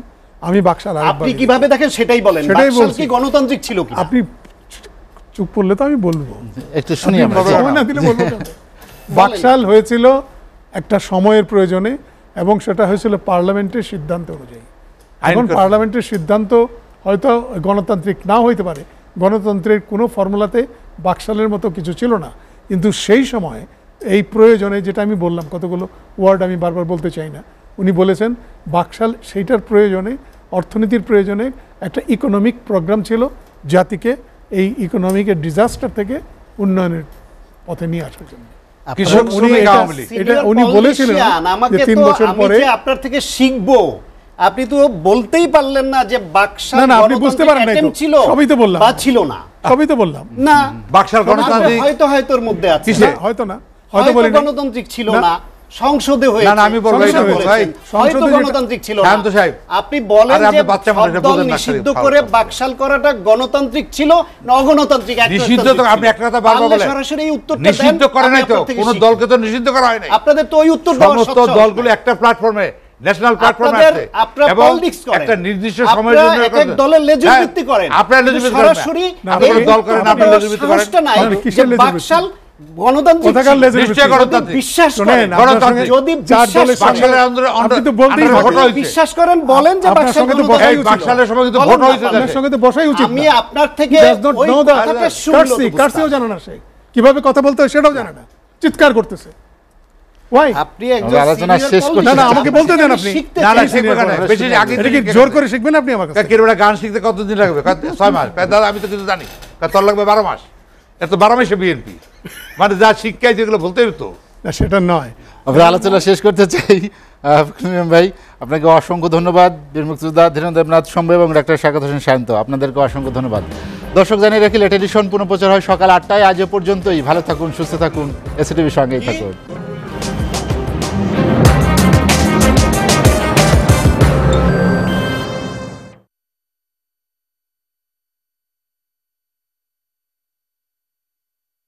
আমি বাকশাল
আপনি কিভাবে দেখেন সেটাই বলেন। বাকশাল কি গণতান্ত্রিক ছিল কিনা?
আপনি চুপ করলে তো আমি বলবো,
একটু শুনি আমরা।
সময় না দিলে বলবো কেন? বাকশাল হয়েছিল একটা সময়ের প্রয়োজনে, এবং সেটা হয়েছিল পার্লামেন্টের সিদ্ধান্ত অনুযায়ী। এখন পার্লামেন্টের সিদ্ধান্ত হয়তো গণতান্ত্রিক নাও হইতে পারে, গণতন্ত্রের কোনো ফর্মুলাতে বাকশালের মতো কিছু ছিল না, কিন্তু সেই সময় এই প্রয়োজনে, যেটা আমি বললাম, কতগুলো ওয়ার্ড আমি বারবার বলতে চাই না, উনি বলেছেন বাকশাল সেইটার প্রয়োজনে, অর্থনীতির প্রয়োজনে একটা ইকোনমিক প্রোগ্রাম ছিল, জাতিকে এই ইকোনমিকের ডিজাস্টার থেকে উন্নয়নের পথে নিয়ে আসার জন্য।
কৃষক শ্রমিক আওয়ামী লীগ,
এটা উনি বলেছিলেন যে 3 বছর পরে
আপনার থেকে শিখবো। আপনি তো বলতেই পারলেন না যে বাকশাল
না, আপনি বুঝতে পারেন নাই তো,
ছিল,
সবই তো বললাম,
বা ছিল না,
সবই তো বললাম
না।
বাকশাল গণতান্ত্রিক
হয়তো এর মধ্যে আছে,
হয়তো না,
হয়তো
বলি না,
গণতান্ত্রিক ছিল না, সংসদে হয়েছে।
না, আমি বলবো এটা ভাই,
হয়তো গণতান্ত্রিক ছিল না।
শান্ত সাহেব,
আপনি বলেন যে
বাচ্চা
সব
মানুষ
দল নিষিদ্ধ করে বাকশাল করাটা গণতান্ত্রিক ছিল না অগণতান্ত্রিক?
নিষিদ্ধ তো আপনি একটা কথা বারবার বলেন,
সরাসরি এই উত্তরটা দেন।
নিষিদ্ধ করে নাই তো, কোন দলকে তো নিষিদ্ধ করা হয় নাই।
আপনাদের তো ওই উত্তর দেওয়ার
সমস্ত দলগুলো একটা প্ল্যাটফর্মে, ন্যাশনাল প্ল্যাটফর্মে আছে, এবং একটা নির্দিষ্ট সময়ের জন্য
এক দলের লেজুর ভিত্তি করেন।
আপনারা লেজুর ভিত্তি করেন,
সরাসরি
আপনারা দল করেন, আপনি লেজুর ভিত্তি করেন।
কিসের লেজুর ভিত্তি?
বাকশাল গণতান্ত্রিক
কোথাকার লেজুর ভিত্তি?
নিশ্চয় গণতান্ত্রিক।
বিশ্বাস
শোনেন,
করেন,
গণতান্ত্রিক।
যদি
চার
বিশ্বাস
দলের
করেন,
বাকশালের আন্দোলন
আপনি তো বলতেই
ভোট
পারেন।
হয়েছে,
বিশ্বাস করেন, বলেন যে
আপনার
বাকশাল
সঙ্গে তো
গণতান্ত্রিক
এই
বসাই
ছিল।
বাকশালের সময় কিন্তু
বলেন
ভোট
না,
হয়েছে
আপনার
দেশে।
সঙ্গে তো বসাই উচিত
আমি
না।
আপনার থেকে
Does not
ওই
know that.
কথাটা শুনলো তো
কার্সিও জানে না, সে কিভাবে কথা বলতে হয় সেটাও জানে না, চিৎকার করতেছে। Why?
আপনি একজন
আলোচনা
senior
শেষ করছি।
না, না,
politician,
আমাকে বলতে দেন আপনি।
শিখতে
না, না,
চাই।
শিখবে কেন? বেশি আগে
এটা কি
থেকে
জোর করে শিখবেন আপনি আমার কাছে?
কিরোড়া গান শিখতে কতদিন লাগবে? 6 মাস। দাদা আমি তো কিছু জানি, তোর লাগবে 12 মাস। এত 12 মাসে বিএনপি, মানে যা শিক্ষায় যেগুলো বলতে হতো।
না, সেটা নয়।
আমরা আলোচনা শেষ করতে চাই। ভাই, আপনাকে অসংখ্য ধন্যবাদ। বীর মুক্তিযোদ্ধা ধীরেন্দ্রনাথ শম্ভু এবং ডাক্তার শাকাত হোসেন শান্ত, আপনাদেরকে অসংখ্য ধন্যবাদ। দর্শক জানিয়ে রাখি, লেট এডিশন পুনঃপ্রচার হয় সকাল 8টায়। আজ এ পর্যন্তই। ভালো থাকুন, সুস্থ থাকুন, এসিটিভির সঙ্গেই থাকুন।